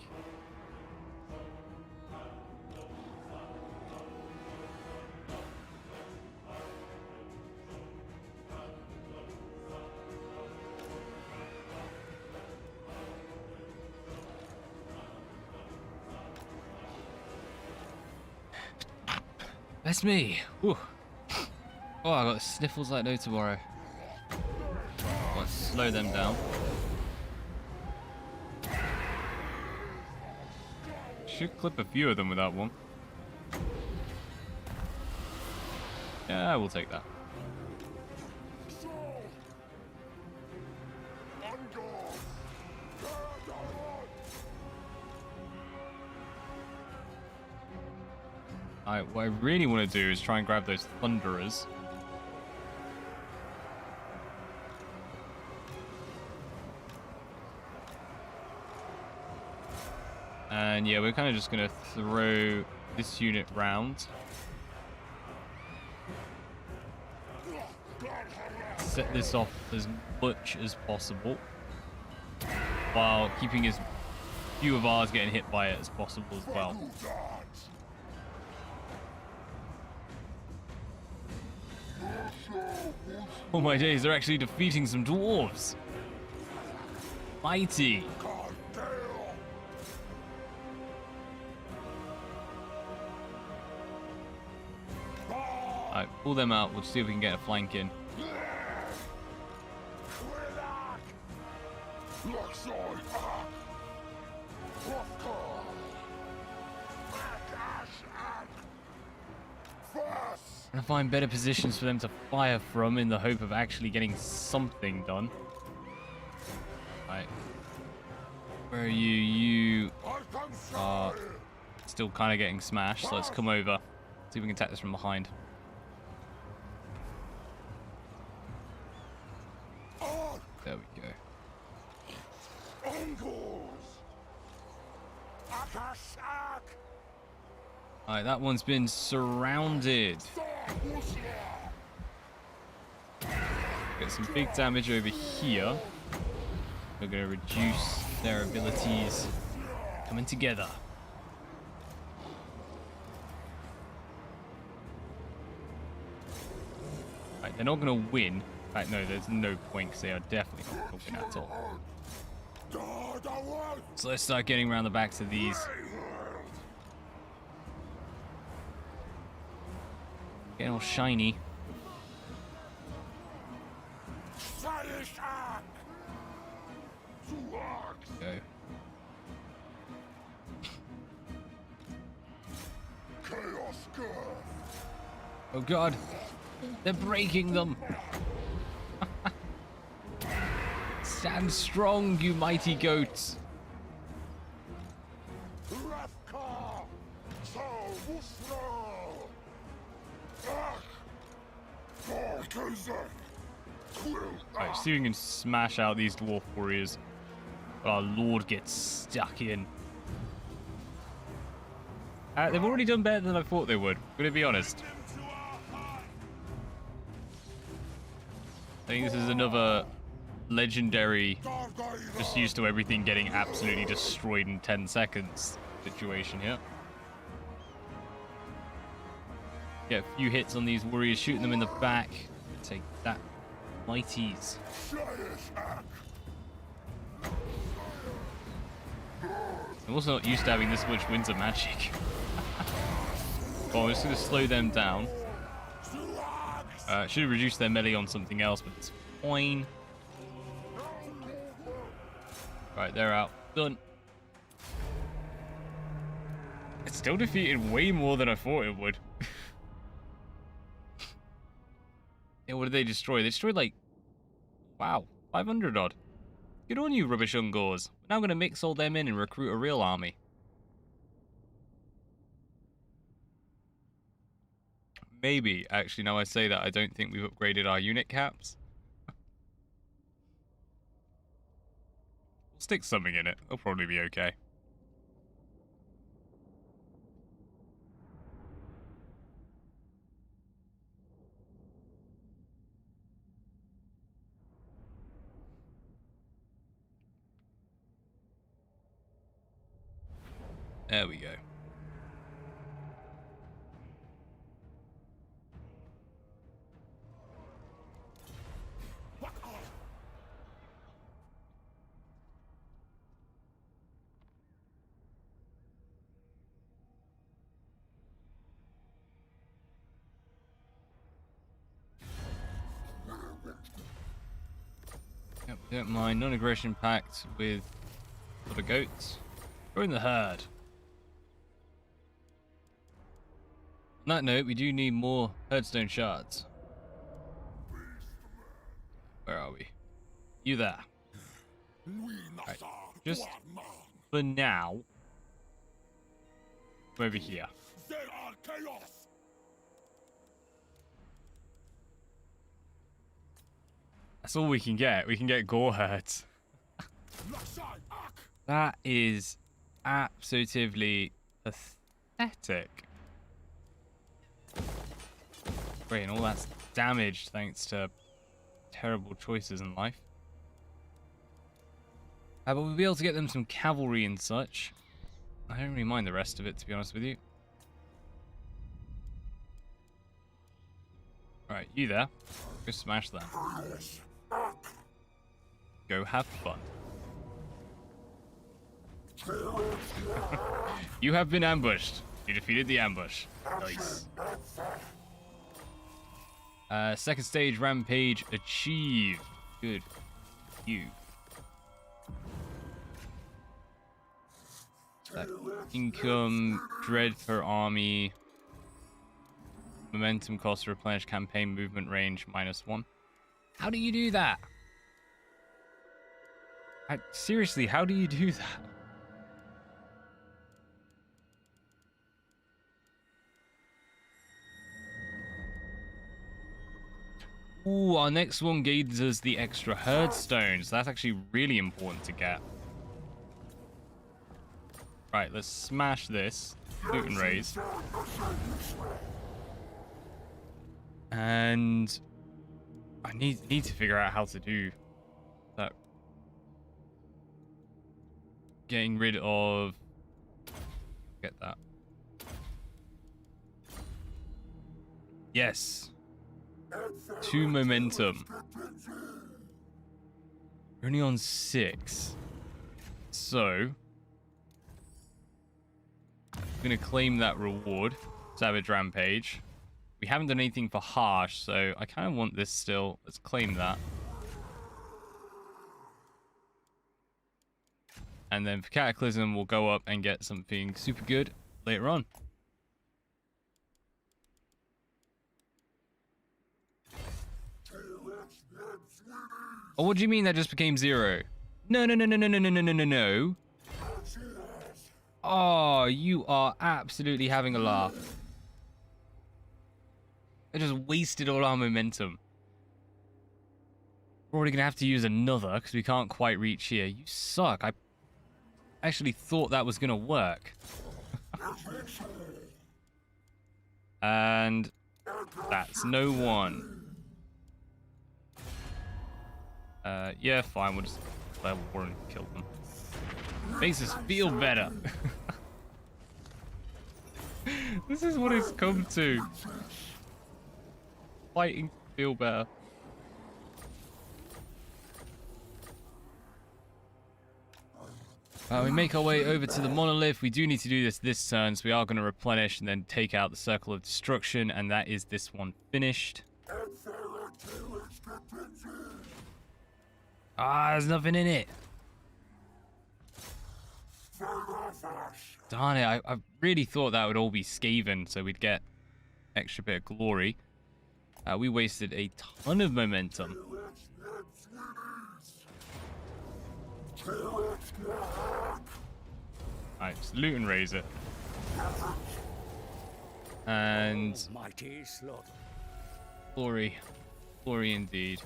That's me. Whew. Oh, I got sniffles like no tomorrow. Let's slow them down. Should clip a few of them with that one. Yeah, we'll take that. What I really want to do is try and grab those Thunderers. And yeah, we're kind of just going to throw this unit round. Set this off as much as possible, while keeping as few of ours getting hit by it as possible as well. Oh my days, they're actually defeating some dwarves. Mighty. Alright, pull them out. We'll see if we can get a flank in. Trying to find better positions for them to fire from in the hope of actually getting something done. Right. Where are you? You are still kind of getting smashed, so let's come over. See if we can attack this from behind. There we go. Alright, that one's been surrounded. Get some big damage over here. We're going to reduce their abilities. Coming together. Right, they're not going to win. In fact, no, there's no point because they are definitely not going to win at all. So let's start getting around the backs of these. Getting all shiny. Go. Oh god, they're breaking them. Stand strong, you mighty goats. Right, see if we can smash out these dwarf warriors. But our lord gets stuck in. They've already done better than I thought they would. I'm gonna be honest. I think this is another legendary, just used to everything getting absolutely destroyed in 10 seconds situation here. Get a few hits on these warriors, shooting them in the back. Take that, mighties. I'm also not used to having this much winter magic. Well, I'm just going to slow them down. Should have reduced their melee on something else, but it's fine. Right, they're out. Done. It still defeated way more than I thought it would. Yeah, what did they destroy? They destroyed like, wow, 500 odd. Good on you, rubbish ungors. We're now going to mix all them in and recruit a real army. Maybe, actually, now I say that, I don't think we've upgraded our unit caps. We'll stick something in it. It'll probably be okay. There we go. Yep, don't mind. Non-aggression pact with other goats. Join the herd. On that note, we do need more herdstone shards. Where are we? You there. Right. Just for now, I'm over here. They are chaos! That's all we can get. We can get gore herds. That is absolutely pathetic. Great, and all that's damaged thanks to terrible choices in life. But we'll be able to get them some cavalry and such. I don't really mind the rest of it, to be honest with you. Alright, you there. Go smash that. Go have fun. You have been ambushed. You defeated the ambush. Nice. Second stage rampage achieved. Good. You. Income, dread per army, momentum cost to replenish campaign movement range -1. How do you do that? Seriously, how do you do that? Ooh, our next one gains us the extra herd stones. That's actually really important to get. Right, let's smash this. Loot and raise. And I need to figure out how to do that. Getting rid of... Get that. Yes. 2 momentum. We're only on 6. So... I'm going to claim that reward. Savage Rampage. We haven't done anything for Harsh, so I kind of want this still. Let's claim that. And then for Cataclysm, we'll go up and get something super good later on. Oh, what do you mean that just became 0? No, no, no, no, no, no, no, no, no, no, no. Oh, you are absolutely having a laugh. I just wasted all our momentum. We're already going to have to use another because we can't quite reach here. You suck. I actually thought that was going to work. And that's no one. Yeah, fine. We'll just level war and kill them. Makes us feel better. This is what it's come to. Fighting to feel better. We make our way over to the monolith. We do need to do this turn, so we are going to replenish and then take out the circle of destruction, and that is this one finished. Ah, there's nothing in it. Darn it, I really thought that would all be Skaven, so we'd get extra bit of glory. We wasted a ton of momentum. Alright, just loot and raise it. And... Mighty slaughter. Glory. Glory indeed.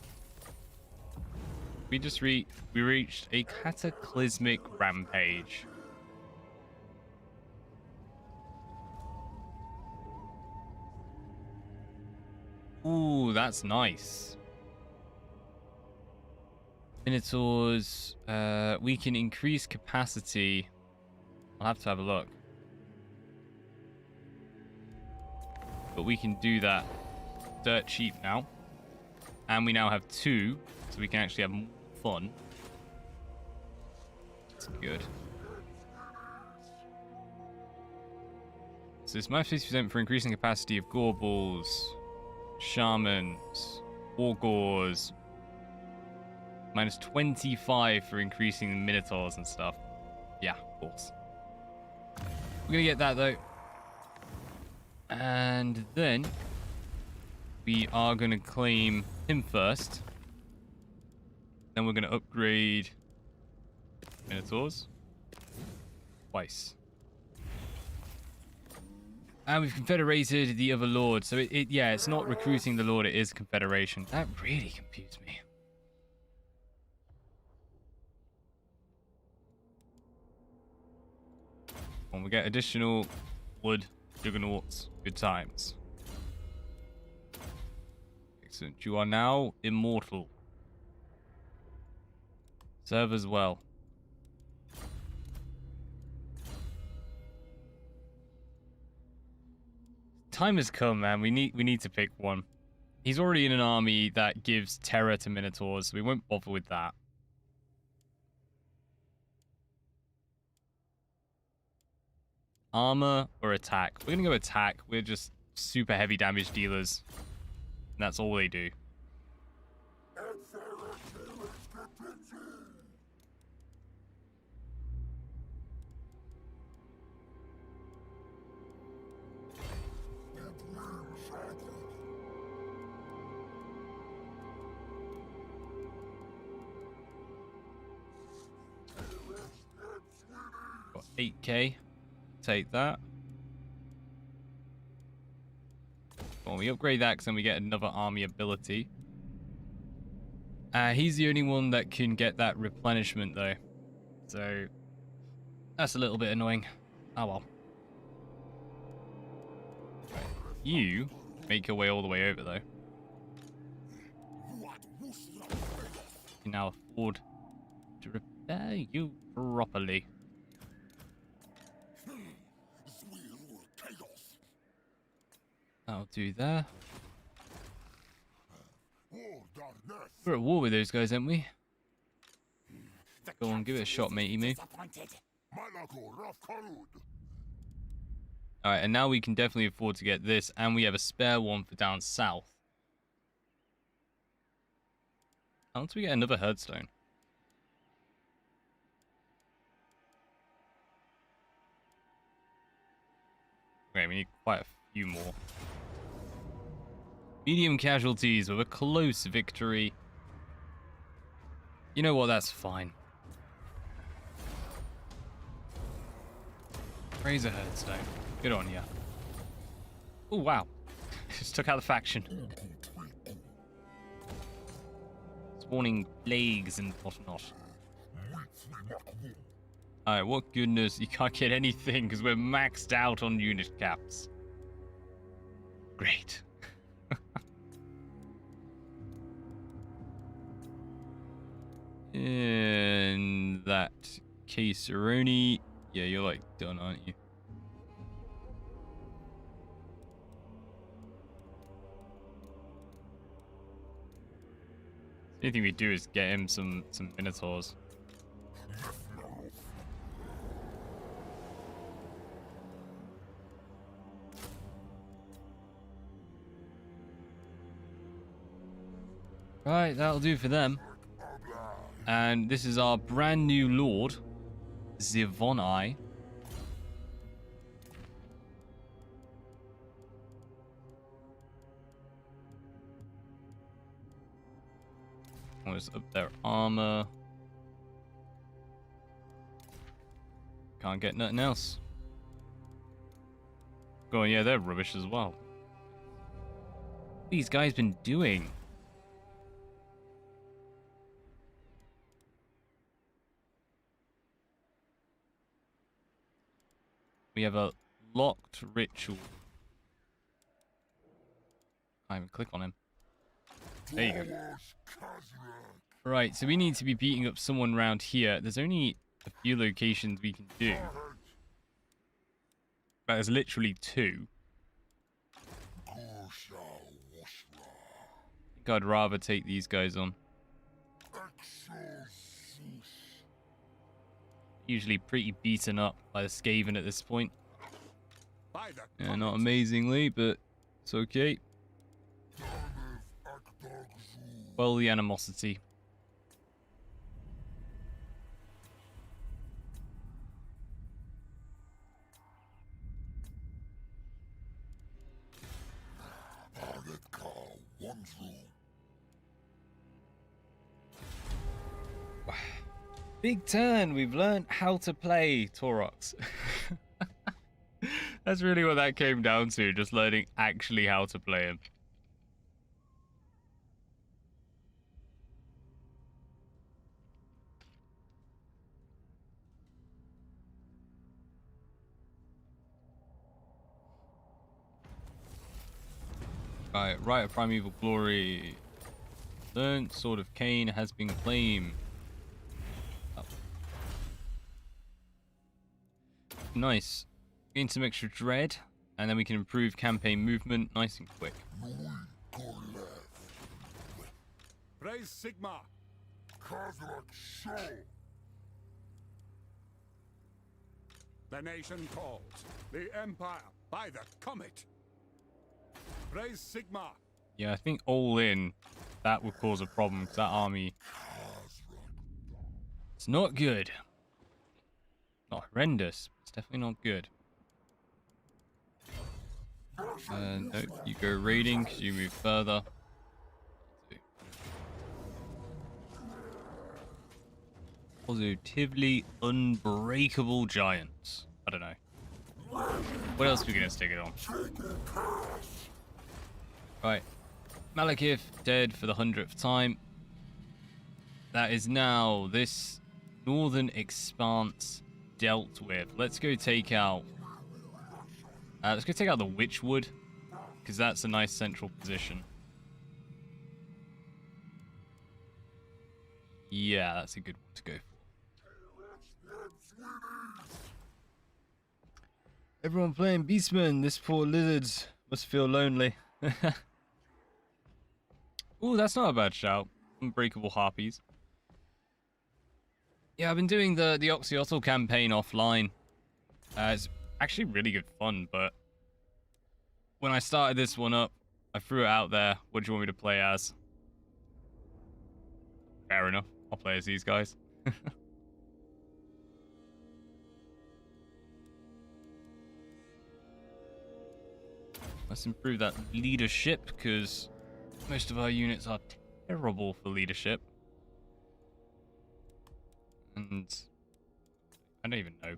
We just reached a cataclysmic rampage. Ooh, that's nice. Minotaurs, we can increase capacity. I'll have to have a look. But we can do that dirt cheap now. And we now have 2, so we can actually have more fun. That's good. So it's -50% for increasing capacity of gore balls, shamans, wargors. -25 for increasing the minotaurs and stuff. Yeah, of course. We're gonna get that though. And then we are gonna claim him first. Then we're gonna upgrade minotaurs twice. And we've confederated the other lord. So yeah, it's not recruiting the lord, it is confederation. That really confused me. When we get additional wood, juggernauts, good times. Excellent. You are now immortal. Serve as well. Time has come, man. We need to pick one. He's already in an army that gives terror to minotaurs, so we won't bother with that. Armor or attack? We're gonna go attack. We're just super heavy damage dealers. And that's all they do. Got 8k. Take that. Well, we upgrade that because then we get another army ability. He's the only one that can get that replenishment though. So that's a little bit annoying. Oh well. Right. You make your way all the way over though. You can now afford to repair you properly. I'll do that. We're at war with those guys, aren't we? Go on, give it a shot, matey me. Alright, and now we can definitely afford to get this, and we have a spare one for down south. How do we get another herdstone? Okay, we need quite a few more. Medium casualties with a close victory. You know what, that's fine. Raise a herdstone. Good on ya. Oh, wow. Just took out the faction. Spawning plagues and whatnot. Alright, what goodness. You can't get anything because we're maxed out on unit caps. Great. In that case, Aroni, yeah, you're like done, aren't you? The only thing we do is get him some minotaurs. Right, that'll do for them. And this is our brand new lord, Zivonai. What's up their armor? Can't get nothing else. Oh yeah, they're rubbish as well. What these guys been doing? We have a locked ritual. I even click on him. There you go. Right, so we need to be beating up someone around here. There's only a few locations we can do. But there's literally 2. I think I'd rather take these guys on. Usually pretty beaten up by the Skaven at this point. Yeah, not amazingly, but it's okay. Well, the animosity. Big turn. We've learned how to play Taurox. That's really what that came down to, just learning actually how to play him. Right, Rite of Primeval Glory. Learned Sword of Cain has been claimed. Oh. Nice. Gain some extra dread, and then we can improve campaign movement nice and quick. Praise Sigma. Show. The nation calls. The Empire by the Comet. Praise Sigma. Yeah, I think all in, that would cause a problem, because that army... It's not good. Not horrendous, but it's definitely not good. Nope, you go raiding, because you move further. Positively unbreakable giants. I don't know. What else are we going to stick it on? Right. Malekith dead for the 100th time. That is now this northern expanse dealt with. Let's go take out... let's go take out the Witchwood, because that's a nice central position. Yeah, that's a good one to go for. Everyone playing Beastman. This poor lizards must feel lonely. Ooh, that's not a bad shout. Unbreakable Harpies. Yeah, I've been doing the Oxyotl campaign offline. It's actually really good fun, but when I started this one up, I threw it out there. What do you want me to play as? Fair enough. I'll play as these guys. Let's improve that leadership, because most of our units are terrible for leadership. And I don't even know.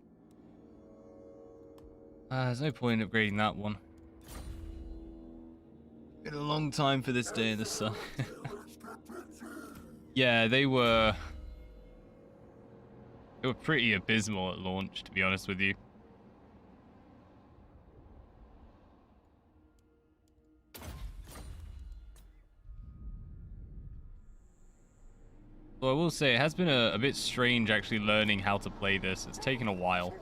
There's no point in upgrading that one. Been a long time for this day in the sun. Yeah, they were pretty abysmal at launch, to be honest with you. So I will say, it has been a bit strange actually learning how to play this. It's taken a while.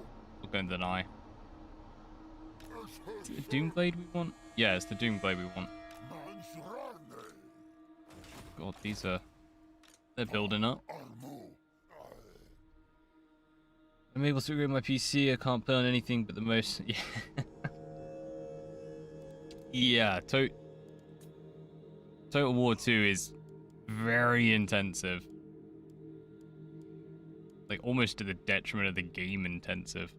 Not going to deny. Is it the Doomblade we want? Yeah, it's the Doomblade we want. God, they're building up. I'm able to upgrade my PC. I can't play on anything but the most... Yeah, Total War 2 is very intensive. Like, almost to the detriment of the game intensive.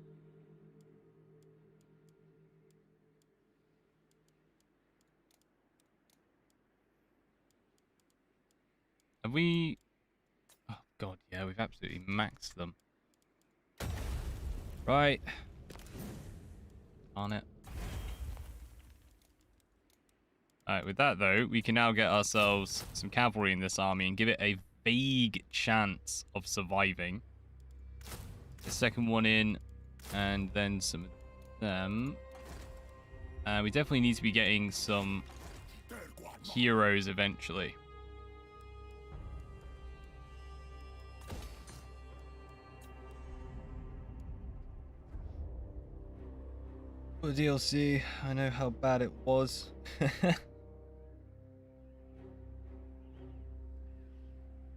Have we... Oh, God, yeah, we've absolutely maxed them. Right. On it. Alright, with that, though, we can now get ourselves some cavalry in this army and give it a vague chance of surviving. The second one in, and then some of them. We definitely need to be getting some heroes eventually. For DLC, I know how bad it was.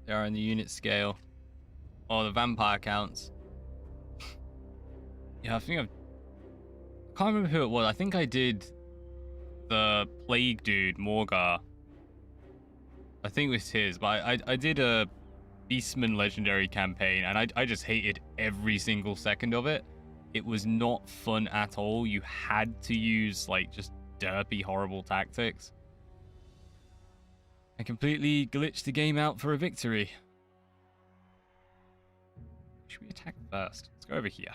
They are in the unit scale. Oh, the vampire counts. Yeah, I can't remember who it was. I think I did the Plague dude, Morgar. I think it was his, but I did a Beastman Legendary campaign, and I just hated every single second of it. It was not fun at all. You had to use, like, just derpy, horrible tactics. I completely glitched the game out for a victory. Should we attack first? Let's go over here.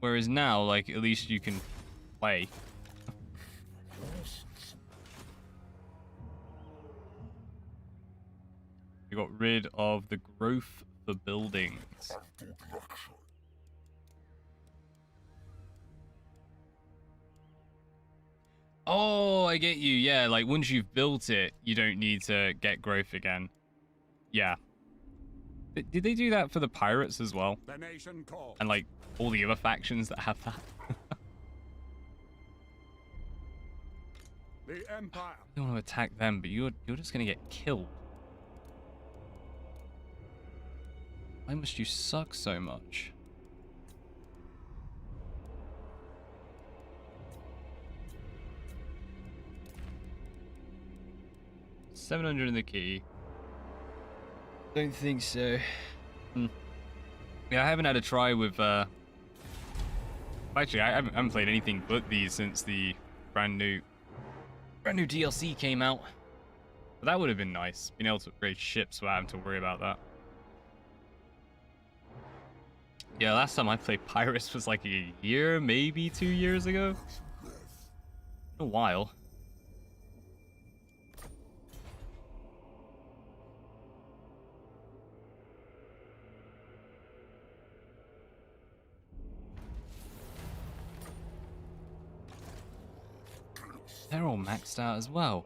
Whereas now, like, at least you can play. We got rid of the growth for buildings. Oh, I get you. Yeah, like once you've built it, you don't need to get growth again. Yeah. Did they do that for the pirates as well? The nation calls. And like all the other factions that have that? The Empire. I don't want to attack them, but you're just gonna get killed. Why must you suck so much? $700 in the key. Don't think so. Yeah, I haven't had a try with. Actually, I haven't played anything but these since the brand new DLC came out. But that would have been nice, being able to upgrade ships without having to worry about that. Yeah, last time I played Pirates was like a year, maybe 2 years ago. A while. They're all maxed out as well.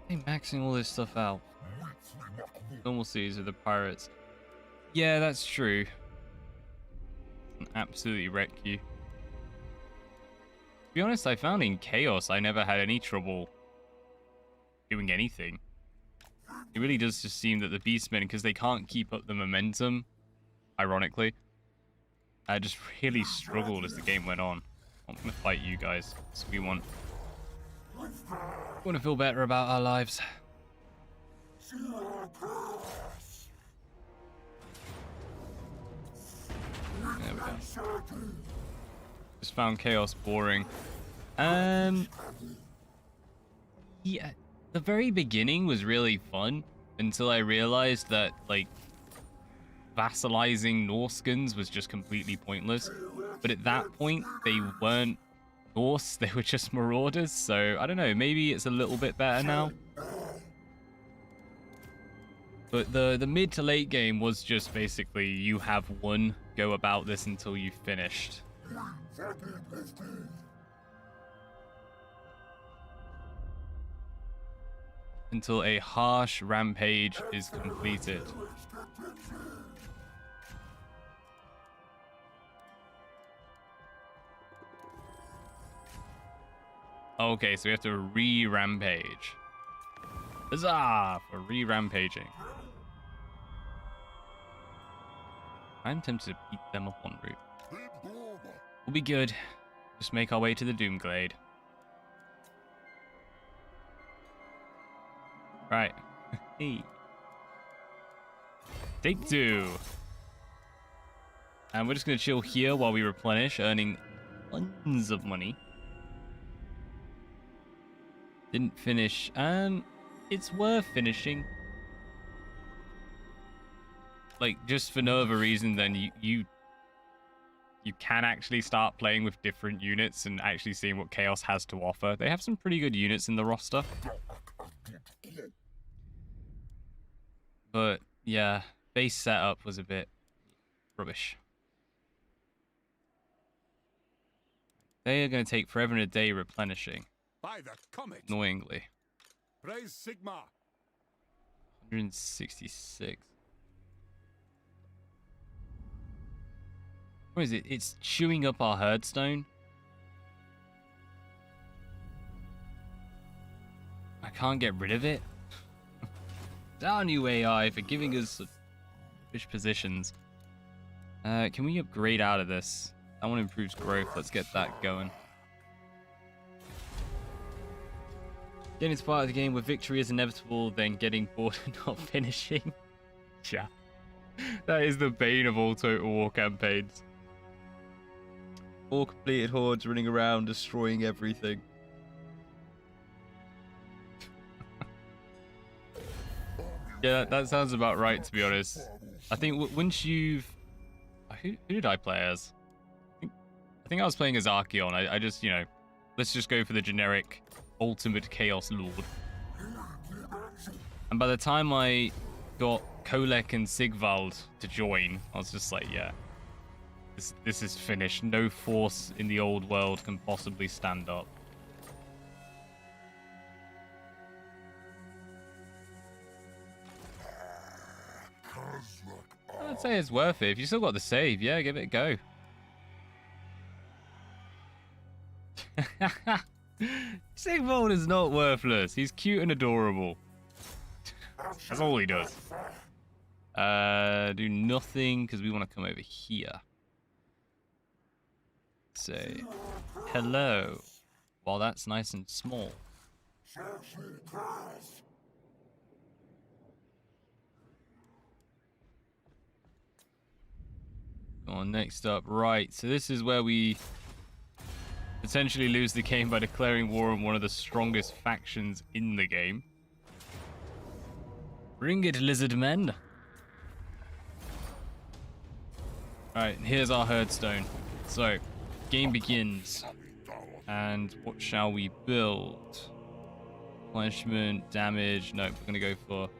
They're maxing all this stuff out. Normal seas of the pirates. Yeah, that's true. Absolutely wreck you. To be honest, I found in Chaos I never had any trouble doing anything. It really does just seem that the Beastmen, because they can't keep up the momentum, ironically, I just really struggled as the game went on. I'm gonna fight you guys. That's what we want. We want to feel better about our lives. There we go. Just found Chaos boring. Yeah, the very beginning was really fun until I realized that, like, vassalizing Norscans was just completely pointless. But at that point, they weren't Norse, they were just marauders, so I don't know, maybe it's a little bit better now. But the mid to late game was just basically you have one go about this until you've finished. Until a harsh rampage is completed. Okay, so we have to re-rampage. Huzzah for re-rampaging. I'm tempted to beat them up en route. We'll be good. Just make our way to the Doomglade. Right. Hey. Take 2. And we're just going to chill here while we replenish, earning tons of money. Didn't finish. It's worth finishing. Like, just for no other reason than you can actually start playing with different units and actually seeing what Chaos has to offer. They have some pretty good units in the roster. But, yeah, base setup was a bit rubbish. They are going to take forever and a day replenishing. By the comet. Annoyingly. Praise Sigma. 166. What is it? It's chewing up our herdstone. I can't get rid of it. Down you AI for giving us fish positions. Can we upgrade out of this? That one improves growth. Let's get that going. Getting to part of the game where victory is inevitable, then getting bored and not finishing. Yeah. That is the bane of all Total War campaigns. 4 completed hordes running around, destroying everything. Yeah, that sounds about right, to be honest. I think once you've... who did I play as? I think I was playing as Archeon. I just, you know, let's just go for the generic ultimate Chaos Lord. And by the time I got Kolek and Sigvald to join, I was just like, yeah, this is finished. No force in the old world can possibly stand up. I'd say it's worth it. If you still got the save, yeah, give it a go. Sigvald is not worthless. He's cute and adorable. That's all he does. Do nothing because we want to come over here. Say hello. Well, that's nice and small. Go on, next up. Right, so this is where we potentially lose the game by declaring war on one of the strongest factions in the game. Bring it, lizard men. Alright, here's our herdstone. So, game begins. And what shall we build? Punishment, damage. No, we're going to go for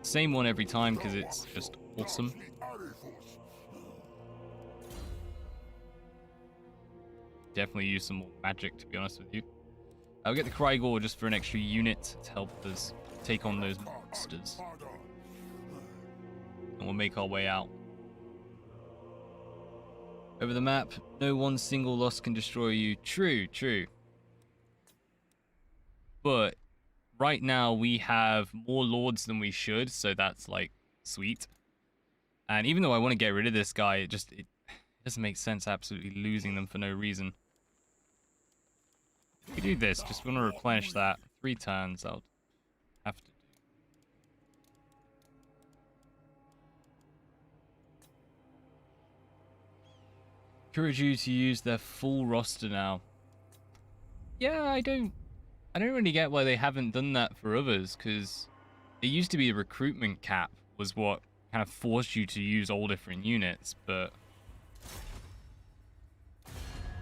the same one every time because it's just awesome. Definitely use some more magic, to be honest with you. I'll get the Krygor just for an extra unit to help us take on those monsters. And we'll make our way out. Over the map, no one single loss can destroy you. True, true. But right now we have more lords than we should, so that's like sweet. And even though I want to get rid of this guy, it doesn't make sense absolutely losing them for no reason. If we do this, just want to replenish that 3 turns, I'll have to do. Encourage you to use their full roster now. Yeah, I don't really get why they haven't done that for others, because it used to be a recruitment cap was what kind of forced you to use all different units, but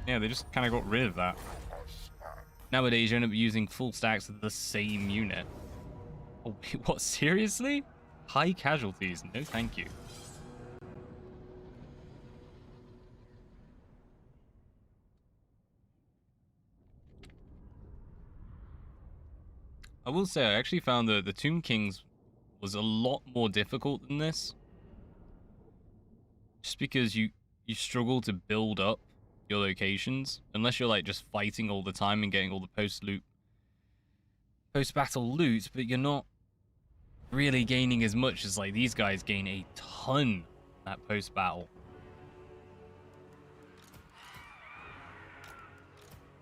yeah, they just kind of got rid of that. Nowadays, you end up using full stacks of the same unit. Oh, wait, what, seriously? High casualties? No, thank you. I will say, I actually found the Tomb Kings was a lot more difficult than this. Just because you struggle to build up your locations. Unless you're like just fighting all the time and getting all the post-battle loot, but you're not really gaining as much as like these guys gain a ton at post-battle.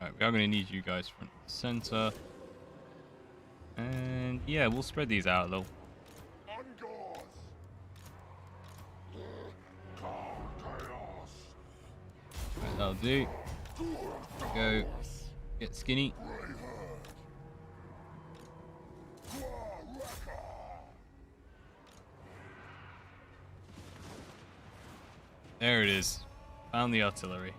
Alright, we are going to need you guys front and center. And yeah, we'll spread these out a little. Right, that'll do. Go. Get skinny. There it is. Found the artillery.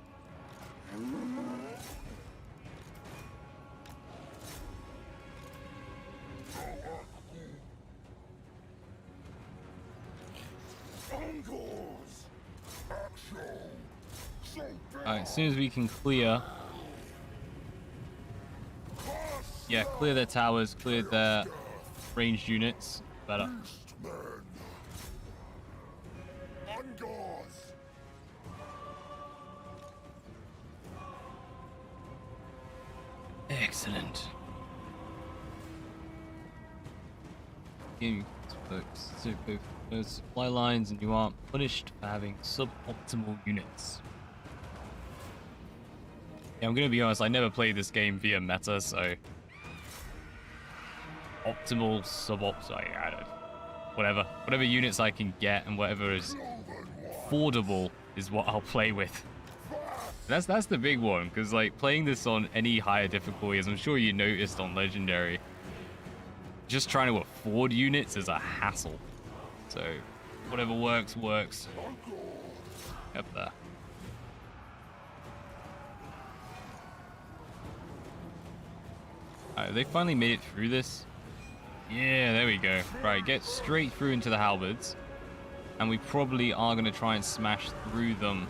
Alright, as soon as we can clear... Yeah, clear their towers, clear their ranged units. Better. Excellent. You those supply lines and you aren't punished for having suboptimal units. Yeah, I'm gonna be honest, I never played this game via meta, so optimal, suboptimal, I don't know. Whatever units I can get and whatever is affordable is what I'll play with. That's the big one, because like playing this on any higher difficulty, as I'm sure you noticed on Legendary, just trying to afford units is a hassle. So whatever works, works. Up there. Alright, they finally made it through this. Yeah, there we go. Right, get straight through into the halberds. And we probably are going to try and smash through them.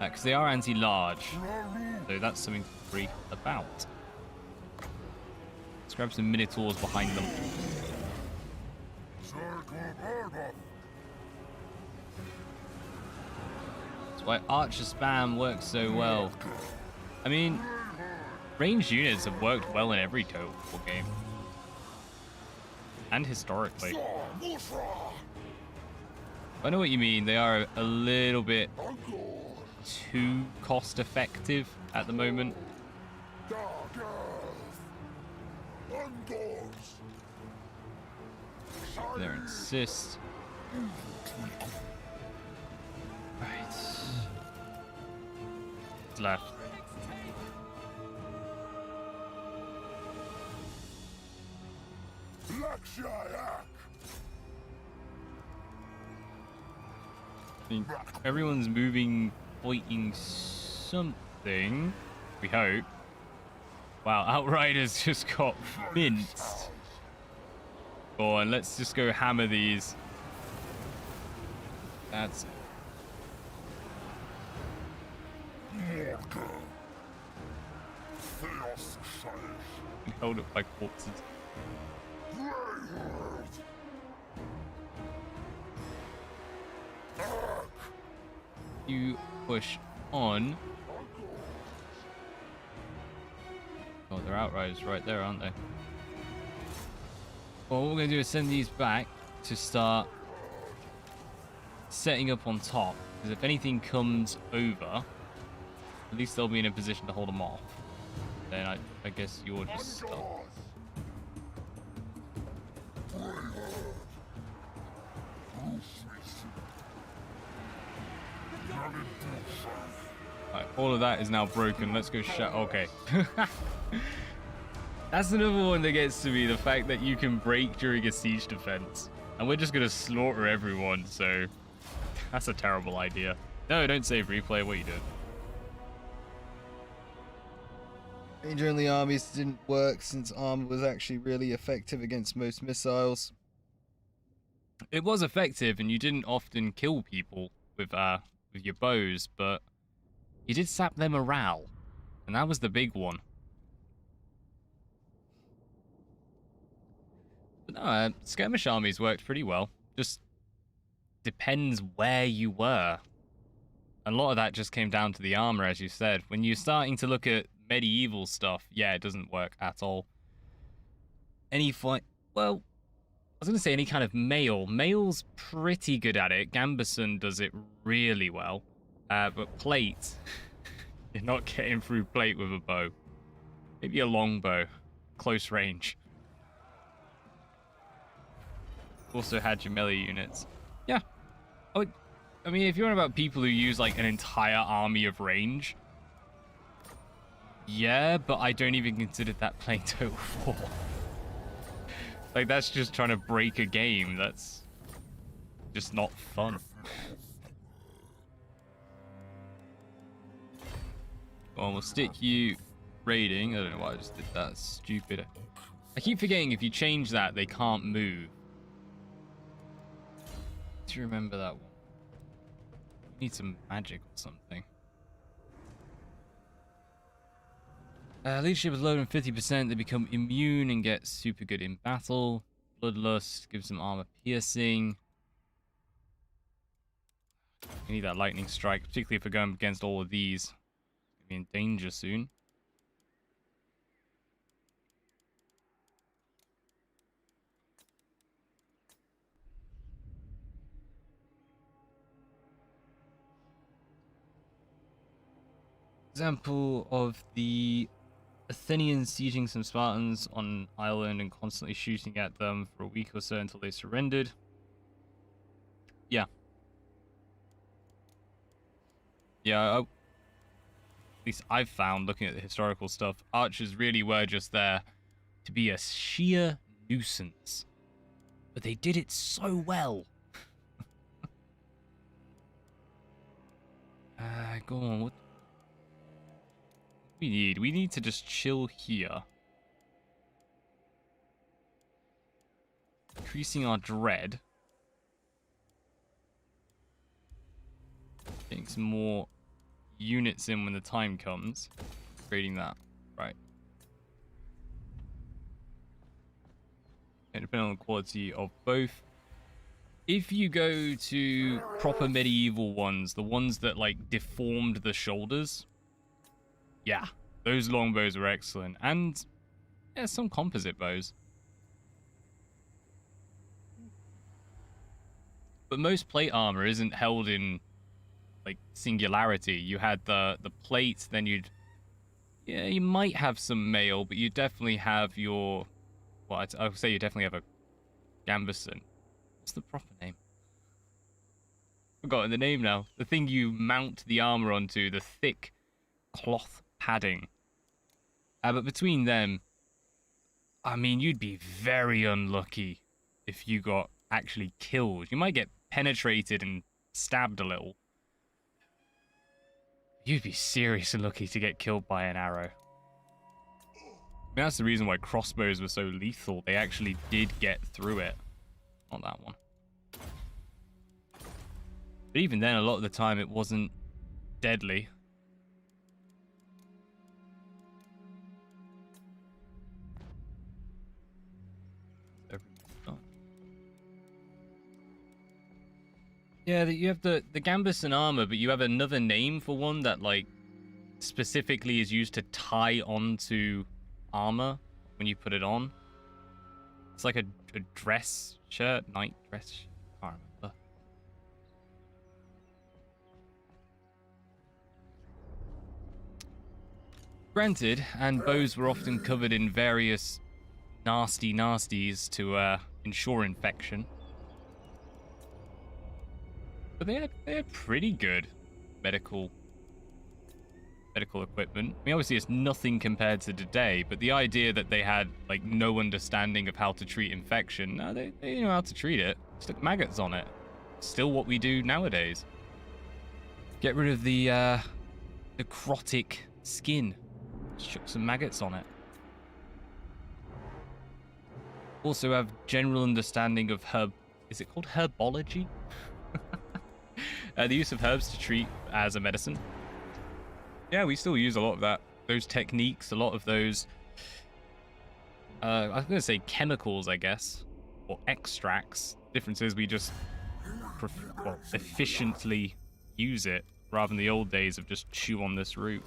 Because they are anti-large. So that's something to worry about. Let's grab some minotaurs behind them. That's why archer spam works so well. I mean, ranged units have worked well in every Total War game. And historically. I know what you mean. They are a little bit too cost effective at the moment. There, insist. Right. It's left. I think everyone's moving, fighting something. We hope. Wow, Outriders just got minced. Go on, let's just go hammer these. That's held up by corpses. You push on. Oh, they're Outriders right there, aren't they? Well, what we're going to do is send these back to start setting up on top. Because if anything comes over, at least they'll be in a position to hold them off. Then I guess you're just stuck. Right, all of that is now broken. Let's go shut. Okay. That's another one that gets to me, the fact that you can break during a siege defense. And we're just going to slaughter everyone, so that's a terrible idea. No, don't save replay. What are you doing? Ranger-only armies didn't work since armor was actually really effective against most missiles. It was effective, and you didn't often kill people with your bows, but you did sap their morale, and that was the big one. But no, skirmish armies worked pretty well. Just depends where you were. A lot of that just came down to the armor, as you said. When you're starting to look at medieval stuff, yeah, it doesn't work at all. Any fight, well, I was going to say any kind of mail. Mail's pretty good at it. Gambison does it really well. But plate, you're not getting through plate with a bow. Maybe a long bow, close range. Also had your melee units. Yeah. I mean, if you're on about people who use like an entire army of range, yeah, but I don't even consider that playing Total War. Like, that's just trying to break a game. That's just not fun. Well, we'll stick you raiding. I don't know why I just did that. Stupid. I keep forgetting if you change that, they can't move. Do you remember that one? We need some magic or something. Leadership is low than 50%. They become immune and get super good in battle. Bloodlust gives them armor piercing. We need that lightning strike, particularly if we're going against all of these. We'll be in danger soon. Example of the Athenians sieging some Spartans on an island and constantly shooting at them for a week or so until they surrendered. Yeah. Yeah, at least I've found, looking at the historical stuff, archers really were just there to be a sheer nuisance. But they did it so well. Go on. What we need? We need to just chill here. Increasing our dread. Getting some more units in when the time comes. Creating that. Right. And depending on the quality of both. If you go to proper medieval ones, the ones that like deformed the shoulders, yeah, those longbows are excellent. And yeah, some composite bows. But most plate armor isn't held in like singularity. You had the plate, then you might have some mail, but you definitely have your, well, I would say you definitely have a gambeson. What's the proper name? Forgotten the name now. The thing you mount the armor onto, the thick cloth padding. But between them, I mean, you'd be very unlucky if you got actually killed. You might get penetrated and stabbed a little. You'd be seriously lucky to get killed by an arrow. I mean, that's the reason why crossbows were so lethal. They actually did get through it. Not that one. But even then, a lot of the time, it wasn't deadly. Yeah, you have the gambeson armor, but you have another name for one that, like, specifically is used to tie onto armor when you put it on. It's like a dress shirt, night dress shirt. I can't remember. Granted, and bows were often covered in various nasty nasties to ensure infection. But they had pretty good medical equipment. I mean, obviously it's nothing compared to today, but the idea that they had like no understanding of how to treat infection, no, they know how to treat it. Stick maggots on it. Still what we do nowadays. Get rid of the necrotic skin. Chuck some maggots on it. Also have general understanding of is it called herbology? The use of herbs to treat as a medicine. Yeah, we still use a lot of that. Those techniques, a lot of those, I was going to say chemicals, I guess, or extracts. Difference is we just efficiently use it rather than the old days of just chew on this root.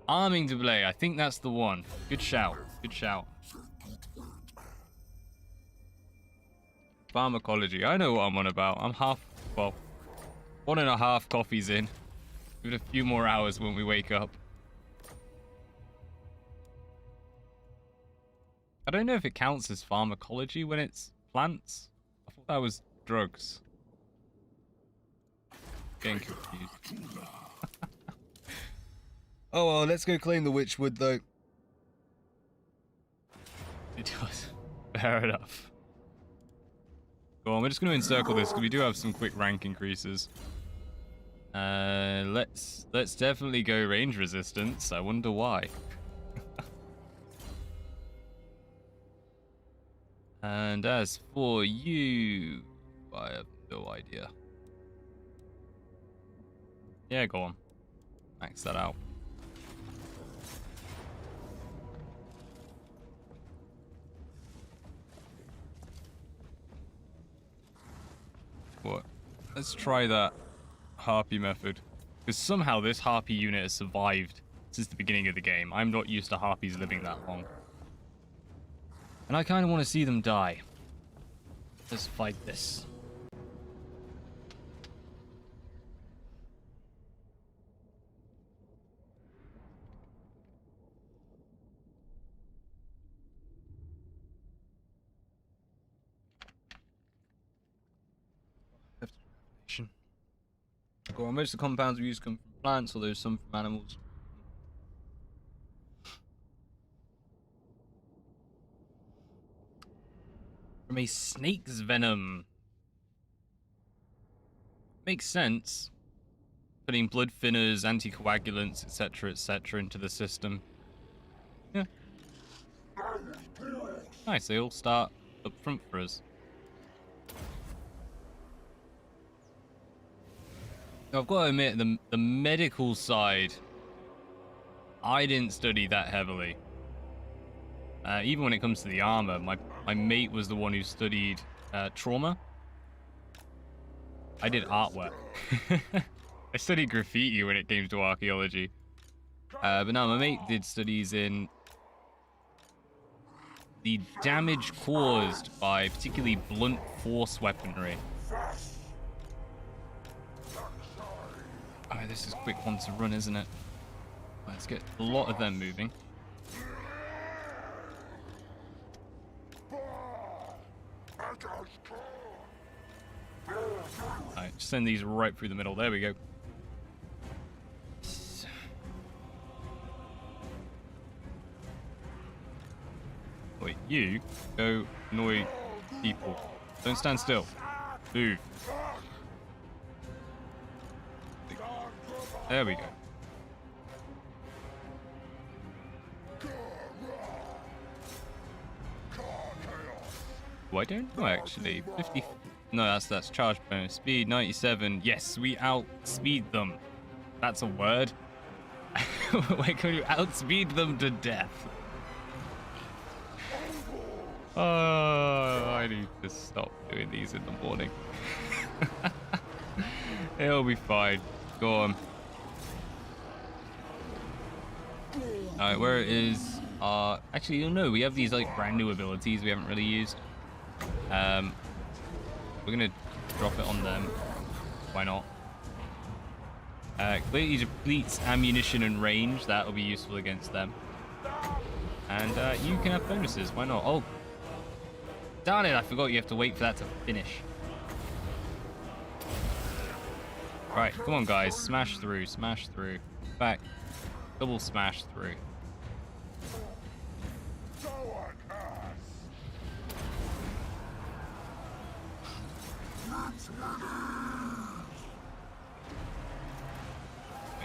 Arming Double, I think that's the one. Good shout. Good shout. Pharmacology. I know what I'm on about. I'm 1.5 coffees in. Give it a few more hours when we wake up. I don't know if it counts as pharmacology when it's plants. I thought that was drugs. Getting confused. Oh well, let's go claim the witchwood though. It does. Fair enough. Go on, we're just going to encircle this because we do have some quick rank increases. Let's definitely go range resistance. I wonder why. And as for you, I have no idea. Yeah, go on. Max that out. What? Let's try that harpy method. Because somehow this harpy unit has survived since the beginning of the game. I'm not used to harpies living that long. And I kind of want to see them die. Let's fight this. Go on, most of the compounds we use come from plants, although some from animals. From a snake's venom. makes sense. Putting blood thinners, anticoagulants, etc., into the system. Yeah. Nice, they all start up front for us. Now, I've got to admit, the medical side, I didn't study that heavily. Even when it comes to the armor, my mate was the one who studied trauma. I did artwork. I studied graffiti when it came to archaeology. But no, my mate did studies in the damage caused by particularly blunt force weaponry. Oh, this is a quick one to run, isn't it? Let's get a lot of them moving. Alright, just send these right through the middle. There we go. Wait, you go annoy people. Don't stand still. Move. There we go. Oh, I don't know actually. 50. No, that's charge bonus. Speed 97. Yes, we outspeed them. That's a word. We're going to outspeed them to death. Oh, I need to stop doing these in the morning. It'll be fine. Go on. Alright, where is our... Actually, you know, we have these like brand new abilities we haven't really used. We're gonna drop it on them. Why not? Completely depletes ammunition and range. That'll be useful against them. And you can have bonuses. Why not? Oh, darn it! I forgot you have to wait for that to finish. Right, come on, guys. Smash through. Smash through. Back. Double smash through.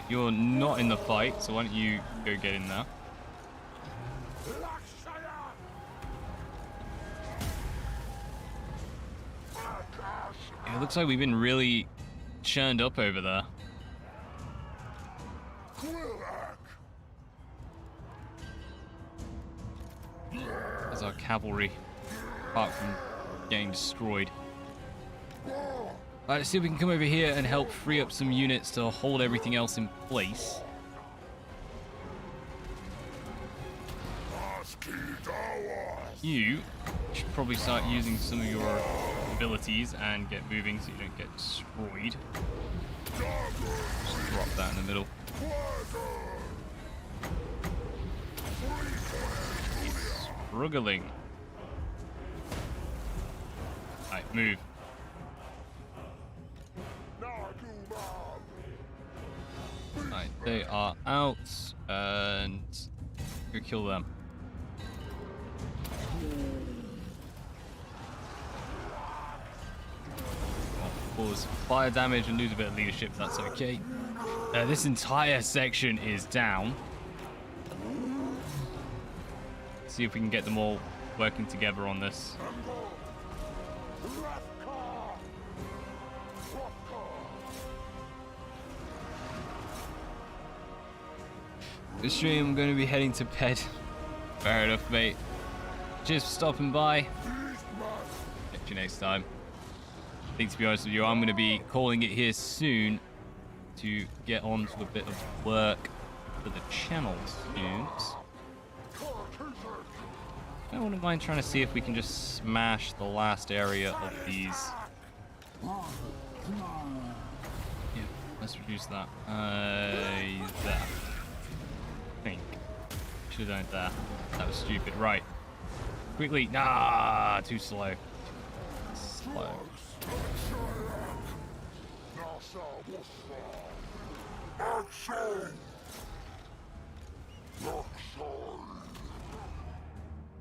You're not in the fight, so why don't you go get in there? Yeah, it looks like we've been really churned up over there. There's our cavalry, apart from getting destroyed. Let's see if we can come over here and help free up some units to hold everything else in place. You should probably start using some of your abilities and get moving so you don't get destroyed. Just drop that in the middle. He's struggling. Alright, move. Right, they are out, and go kill them. Cause fire damage and lose a bit of leadership, that's okay. This entire section is down. See if we can get them all working together on this. This stream, I'm going to be heading to bed. Fair enough, mate. Cheers for stopping by. Catch you next time. I think, to be honest with you, I'm going to be calling it here soon to get on to a bit of work for the channel soon. I wouldn't mind trying to see if we can just smash the last area of these. Yeah, let's reduce that. There. I think. Should have done it there. That was stupid. Right. Quickly. Nah, too slow. Slow.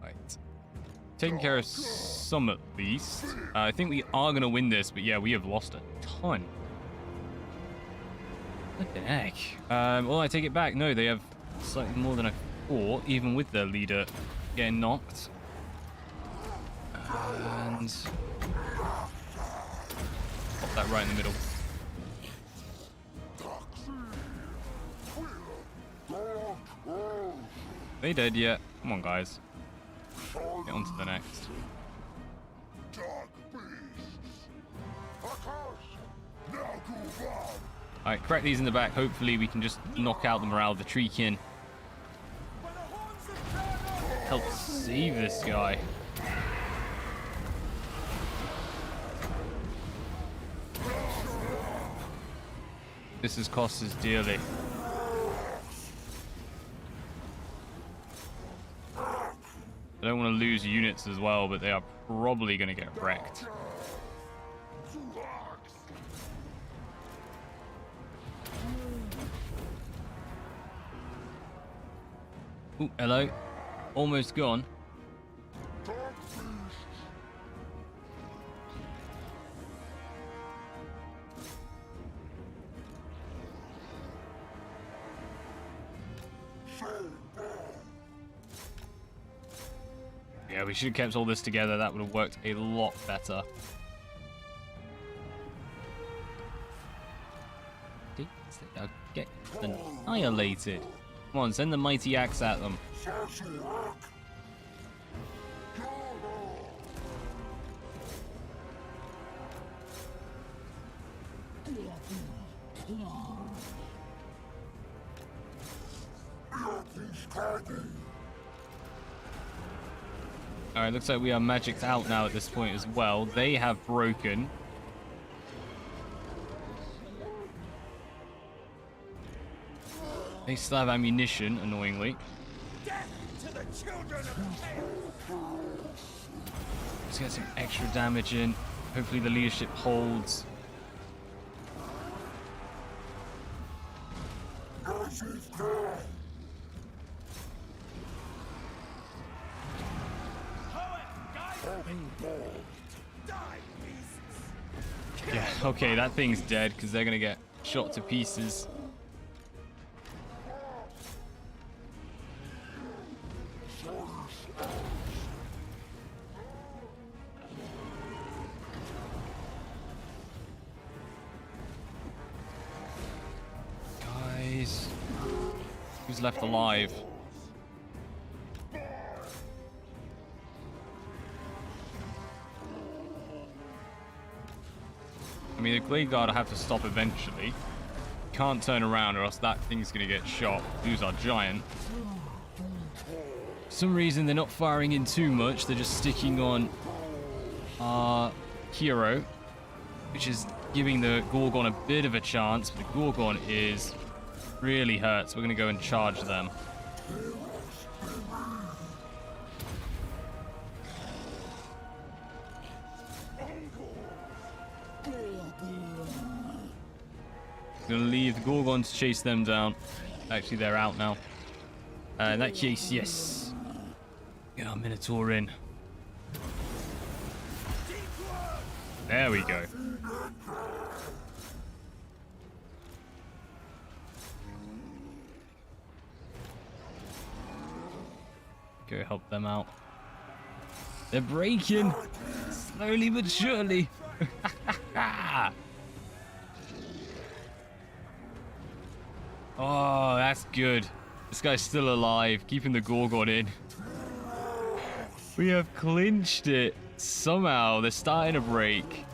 Right. Taking care of some at least. I think we are going to win this, but yeah, we have lost a ton. What the heck? Well, I take it back. No, they have slightly more than I thought, even with their leader getting knocked. And pop that right in the middle. They dead yet? Come on, guys. Get on to the next. Alright, crack these in the back. Hopefully we can just knock out the morale of the Treekin. Help save this guy. This has cost us dearly. I don't want to lose units as well, but they are probably going to get wrecked. Ooh, hello. Almost gone. Yeah, we should have kept all this together. That would have worked a lot better. Get annihilated. Come on, send the mighty axe at them. Alright, looks like we are magicked out now at this point as well. They have broken. They still have ammunition, annoyingly. Death to the children of Let's get some extra damage in. Hopefully the leadership holds. Yeah, okay, that thing's dead because they're going to get shot to pieces. Guys, who's left alive? I mean, the Glade Guard will have to stop eventually. Can't turn around or else that thing's going to get shot. Lose our giant. For some reason, they're not firing in too much. They're just sticking on our hero, which is giving the Gorgon a bit of a chance. But the Gorgon is really hurt, so we're going to go and charge them. Gonna leave the Gorgon to chase them down. Actually, they're out now. In that case, yes. Get our Minotaur in. There we go. Go help them out. They're breaking. Slowly but surely. Oh, that's good. This guy's still alive, keeping the Gorgon in. We have clinched it. Somehow, they're starting to break.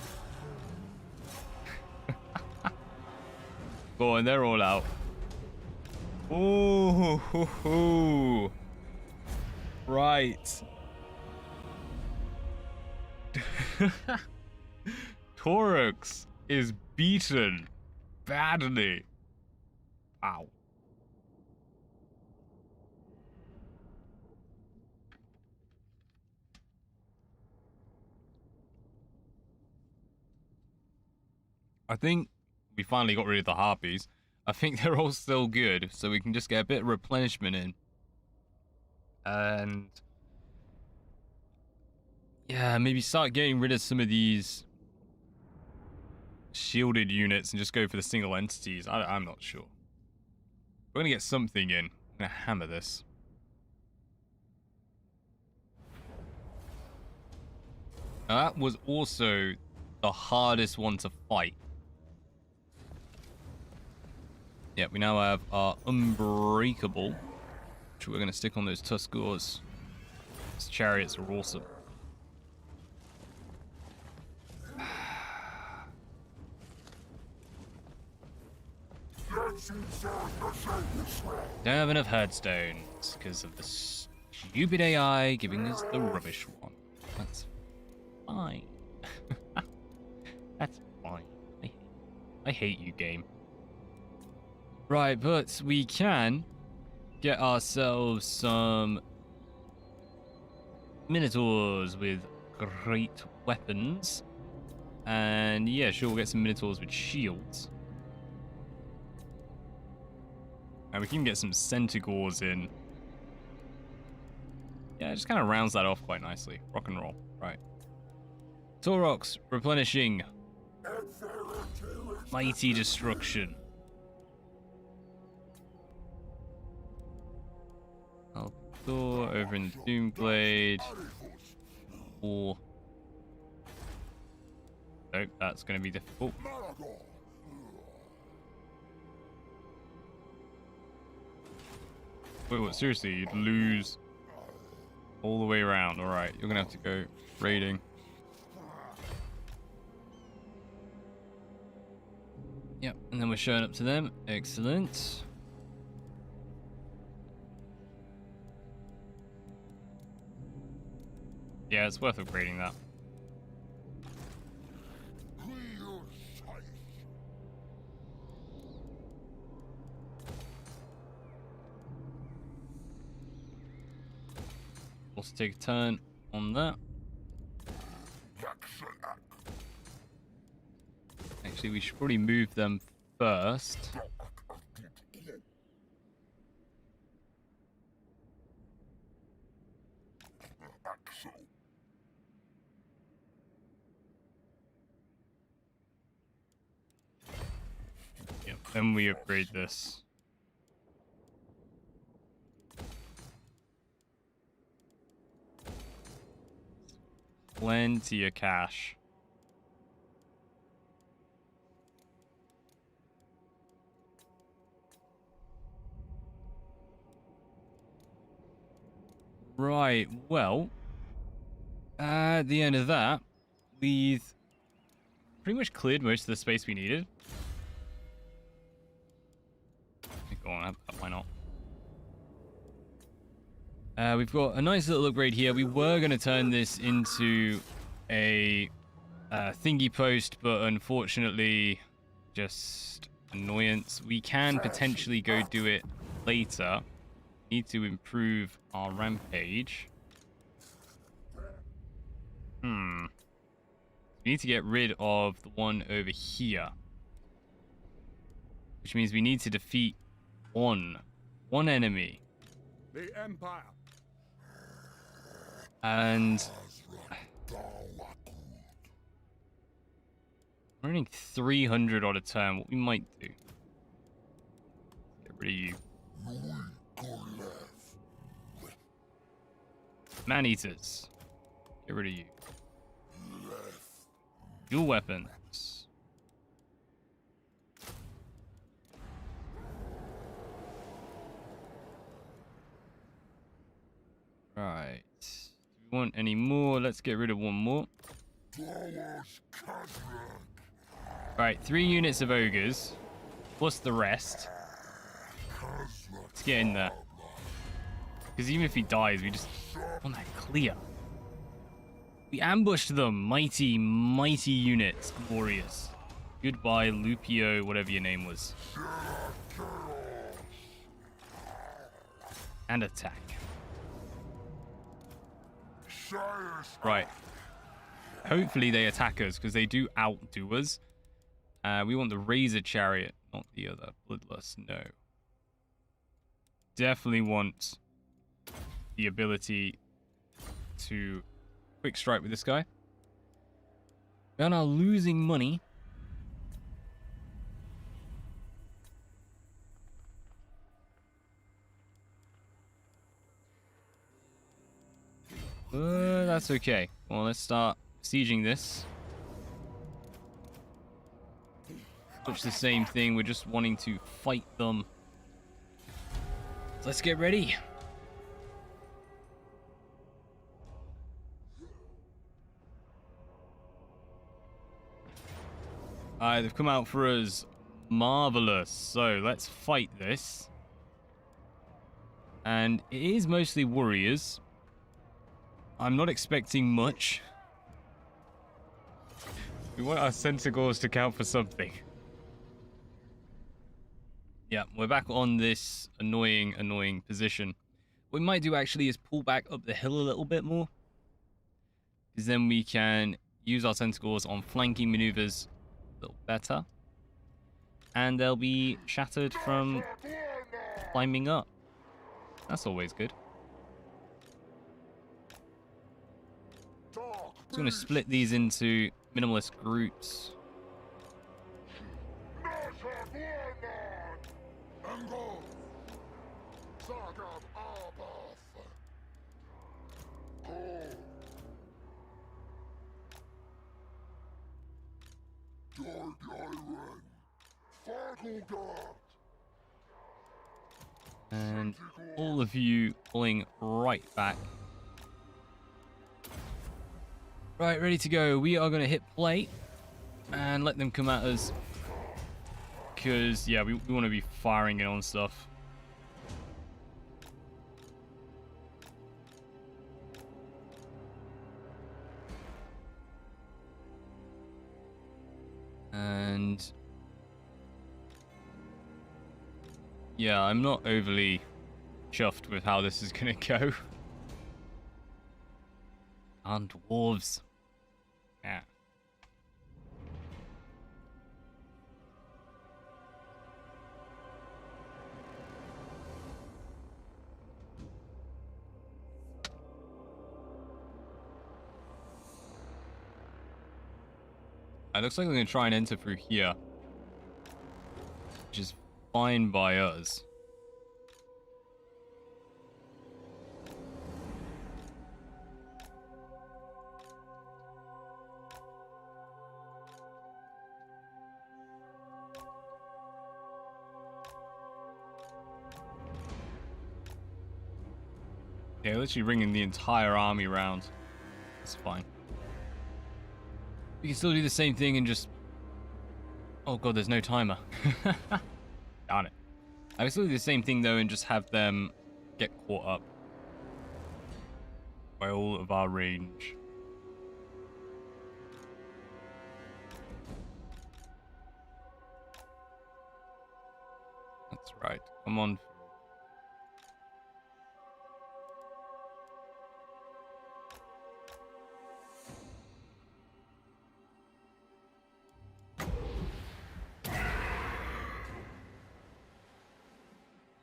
Go on, they're all out. Oh, ho, ho. Right. Taurox is beaten badly. Ow. I think we finally got rid of the harpies. I think they're all still good, so we can just get a bit of replenishment in. And yeah, maybe start getting rid of some of these shielded units and just go for the single entities. I'm not sure. We're gonna get something in. I'm gonna hammer this. Now, that was also the hardest one to fight. Yeah, we now have our Unbreakable, which we're gonna stick on those Tuskors. These chariots are awesome. Don't have enough headstones because of the stupid AI giving us the rubbish one. That's fine. That's fine. I hate you, game. Right, but we can get ourselves some Minotaurs with great weapons. And yeah, sure, we'll get some Minotaurs with shields. And we can get some Centaurs in. Yeah, it just kind of rounds that off quite nicely. Rock and roll. Right. Taurox, replenishing. Mighty Destruction. Althor over in the Doomblade. Or... Nope, that's going to be difficult. Wait, what? Seriously, you'd lose all the way around. Alright, you're going to have to go raiding. Yep, and then we're showing up to them. Excellent. Yeah, it's worth upgrading that. Also take a turn on that. Actually, we should probably move them first. Yep, then we upgrade this. Plenty of cash. Right, well, at the end of that, we've pretty much cleared most of the space we needed. Go on, why not? We've got a nice little upgrade here. We were going to turn this into a thingy post, but unfortunately, just annoyance. We can potentially go do it later. Need to improve our rampage. We need to get rid of the one over here. Which means we need to defeat one enemy. The Empire. And we're earning 300 on a turn. What we might do? Get rid of you. Man-eaters. Get rid of you. Dual weapons. Right. Do we want any more? Let's get rid of one more. Right, 3 units of ogres. Plus the rest. Let's get in there. Because even if he dies, we just want that clear. We ambushed them. Mighty, mighty units. Glorious. Goodbye, Lupio, whatever your name was. And attack. Right. Hopefully they attack us, because they do outdo us. We want the Razor Chariot, not the other. Bloodlust, no. Definitely want the ability to quick strike with this guy. We are now losing money. That's okay. Well, let's start sieging this. Much the same thing. We're just wanting to fight them. So let's get ready. Alright, they've come out for us. Marvelous. So let's fight this. And it is mostly warriors. I'm not expecting much. We want our centaurs to count for something. Yeah, we're back on this annoying position. What we might do actually is pull back up the hill a little bit more. Because then we can use our centaurs on flanking maneuvers a little better. And they'll be shattered from climbing up. That's always good. Just going to split these into minimalist groups. And all of you pulling right back. Right, ready to go. We are going to hit play and let them come at us. Because, yeah, we want to be firing it on stuff. And yeah, I'm not overly chuffed with how this is going to go. And dwarves. Yeah. It looks like they're going to try and enter through here. Which is fine by us. Yeah, literally bringing the entire army around. It's fine. We can still do the same thing and just... Oh god, there's no timer. Darn it. I can still do the same thing though and just have them get caught up by all of our range. That's right. Come on.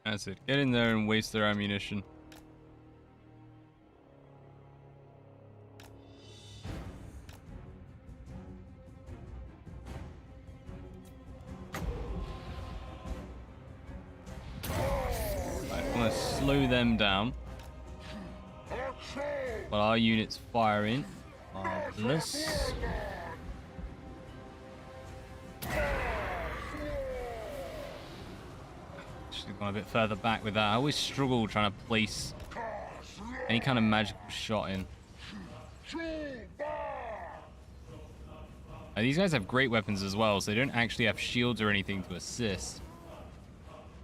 That's it. Get in there and waste their ammunition. Right, I'm gonna slow them down. While our units fire in. Marvelous. Gone a bit further back with that. I always struggle trying to place any kind of magical shot in. These guys have great weapons as well, so they don't actually have shields or anything to assist.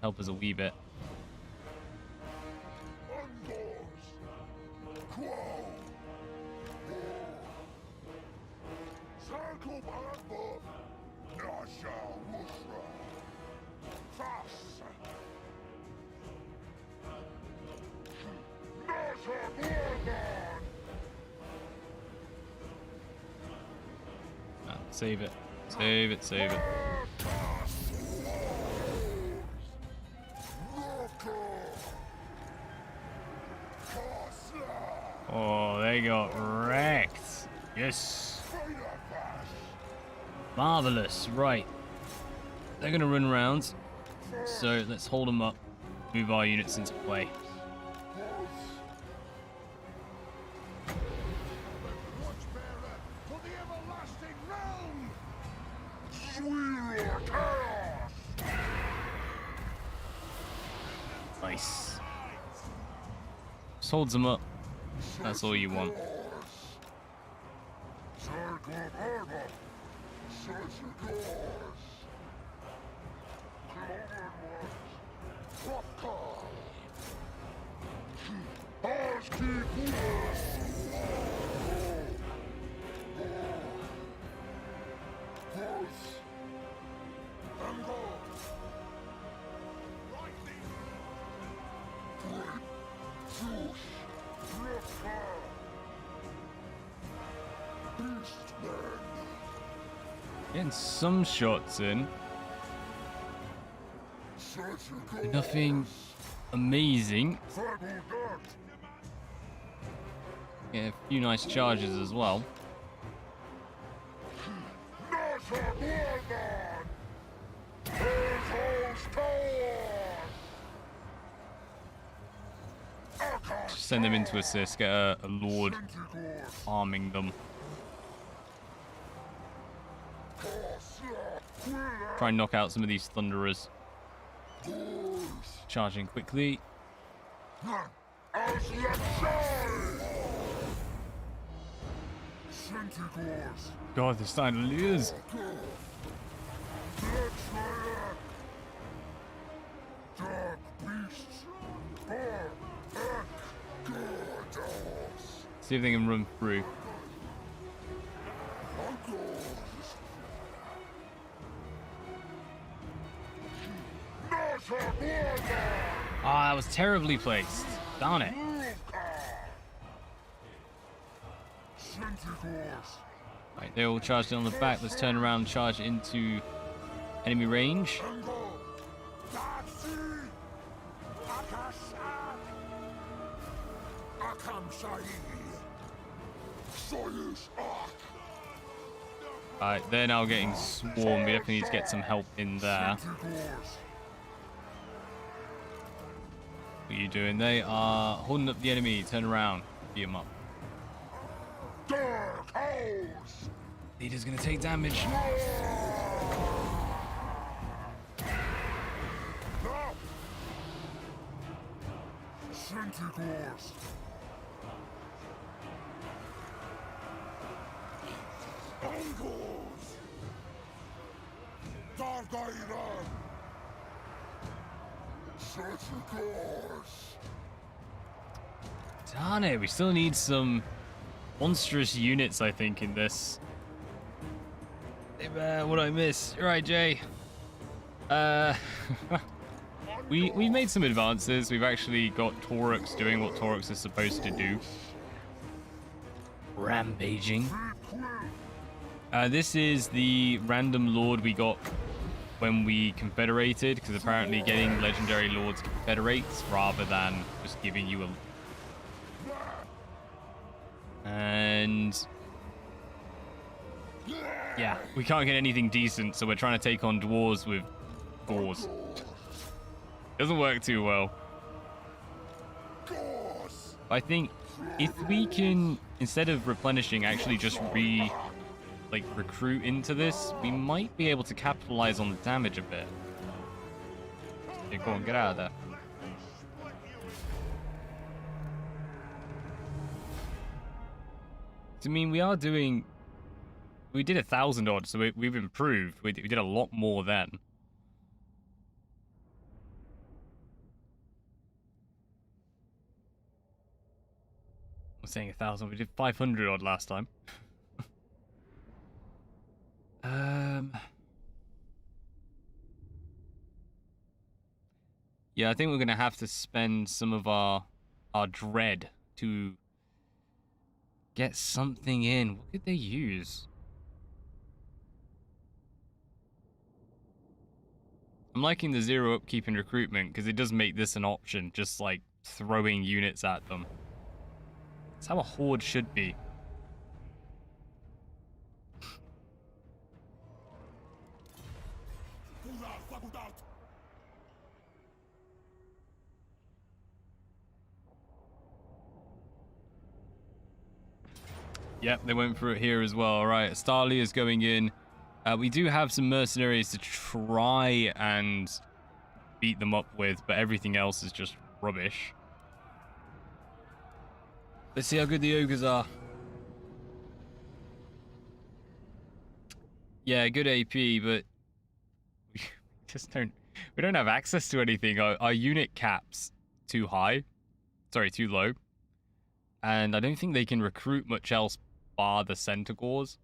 Help us a wee bit. Save it. Save it, save it. Oh, they got wrecked. Yes. Marvelous. Right. They're going to run around. So let's hold them up. Move our units into play. holds them up. That's all you want. Getting some shots in. Nothing amazing. Yeah, a few nice charges as well. Just send them into assist, get a lord arming them. Try and knock out some of these thunderers. Charging quickly. God, they're starting to lose. See if they can run through. Ah, that was terribly placed. Darn it. Right, they're all charged in on the back. Let's turn around and charge into enemy range. Alright, they're now getting swarmed. We definitely need to get some help in there. What are you doing? They are holding up the enemy. Turn around. Beat him up. Leader's gonna take damage. Darn it, we still need some monstrous units, I think, in this. What did I miss? You're right, Jay. We've made some advances. We've actually got Taurox doing what Taurox is supposed to do. Rampaging. This is the random lord we got when we confederated, because apparently getting legendary lords confederates rather than just giving you a... And... yeah, we can't get anything decent, so we're trying to take on dwarves with gauze. Doesn't work too well. I think if we can, instead of replenishing, actually just recruit into this, we might be able to capitalize on the damage a bit. Okay, go on, get out of there. I mean, we are doing... we did 1,000 odd, so we've improved. We did a lot more then. I'm saying 1,000. We did 500 odd last time. Yeah, I think we're gonna have to spend some of our dread to get something in. What could they use? I'm liking the zero upkeep in recruitment because it does make this an option, just like throwing units at them. That's how a horde should be. Yep, they went for it here as well. All right, Starly is going in. We do have some mercenaries to try and beat them up with, but everything else is just rubbish. Let's see how good the ogres are. Yeah, good AP, but we just don't. We don't have access to anything. Our unit cap's too high. Sorry, too low. And I don't think they can recruit much else bar the Centaurs.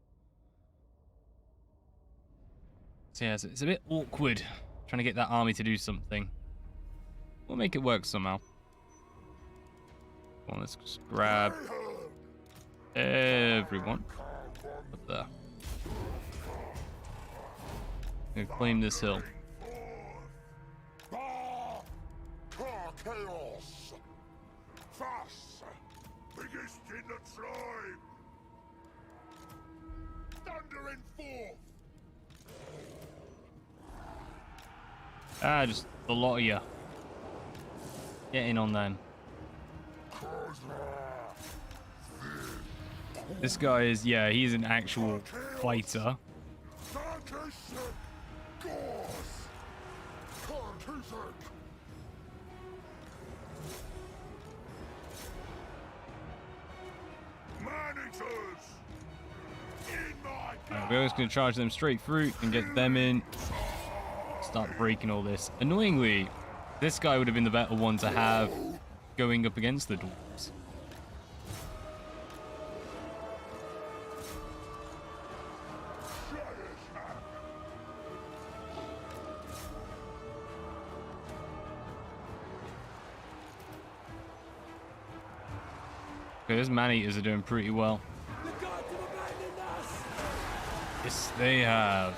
So yeah, it's a bit awkward trying to get that army to do something. We'll make it work somehow. Come on, let's just grab everyone up there. I'm gonna claim this hill. Chaos! Fast! Biggest in the tribe! Thundering forth! Ah, just a lot of you. Get in on them. This guy is, yeah, he's an actual fighter. We're just going to charge them straight through and get them in. Start breaking all this. Annoyingly, this guy would have been the better one to have going up against the dwarves. Okay, those man-eaters are doing pretty well. Yes, they have.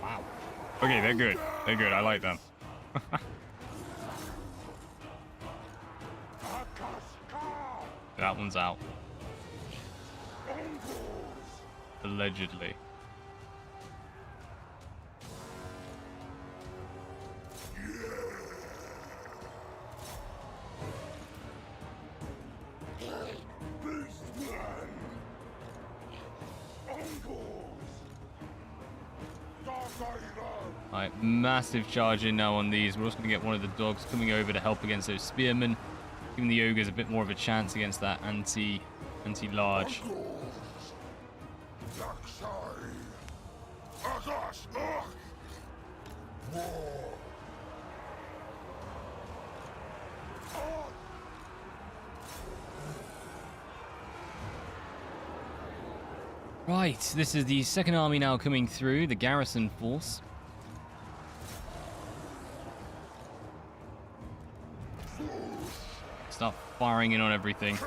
Wow. Okay, they're good. They're good. I like them. That one's out. Allegedly. Alright, massive charge in now on these. We're also going to get one of the dogs coming over to help against those spearmen, giving the ogres a bit more of a chance against that anti-large. Right, this is the second army now coming through, the garrison force. Start firing in on everything.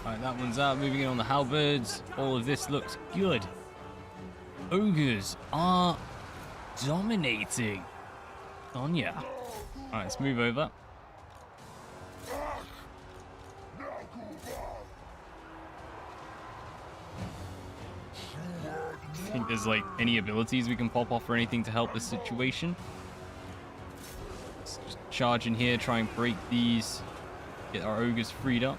Alright, that one's out. Moving in on the halberds. All of this looks good. Ogres are dominating on ya. Alright, let's move over. I think there's like any abilities we can pop off or anything to help this situation. Let's just charge in here, try and break these, get our ogres freed up.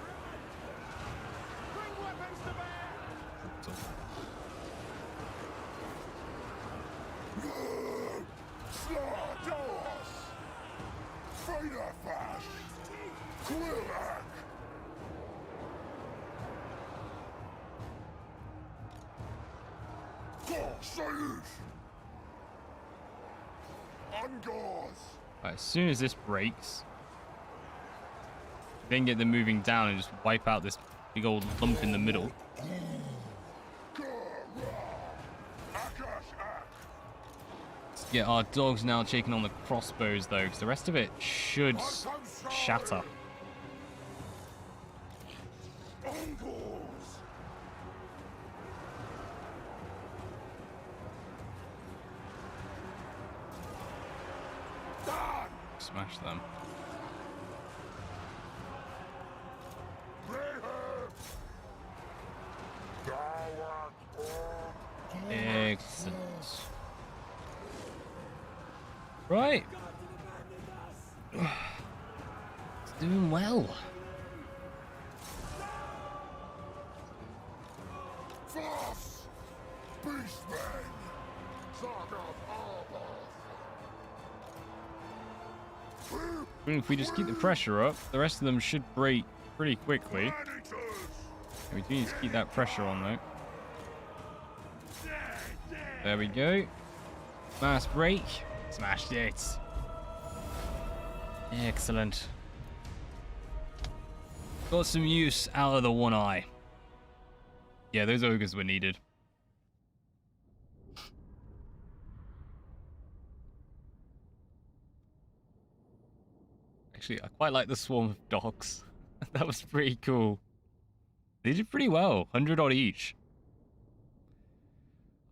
Right, as soon as this breaks, then get them moving down and just wipe out this big old lump in the middle. Let's get our dogs now taking on the crossbows though, because the rest of it should shatter. Smash them. Excellent. Right. It's doing well. Fast! Beastmen! Son of Arbath! If we just keep the pressure up, the rest of them should break pretty quickly. We do need to keep that pressure on though. There we go. Mass break. Smashed it. Excellent. Got some use out of the one eye. Yeah, those ogres were needed. Actually, I quite like the swarm of dogs. That was pretty cool. They did pretty well. 100 odd each.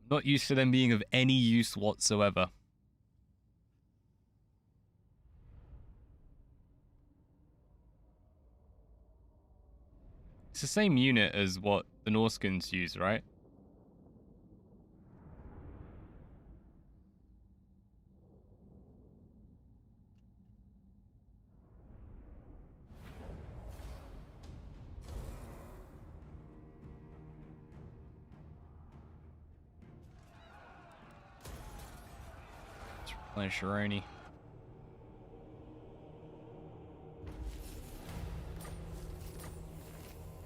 I'm not used to them being of any use whatsoever. It's the same unit as what the Norskins use, right? Let's replenish Sharoni.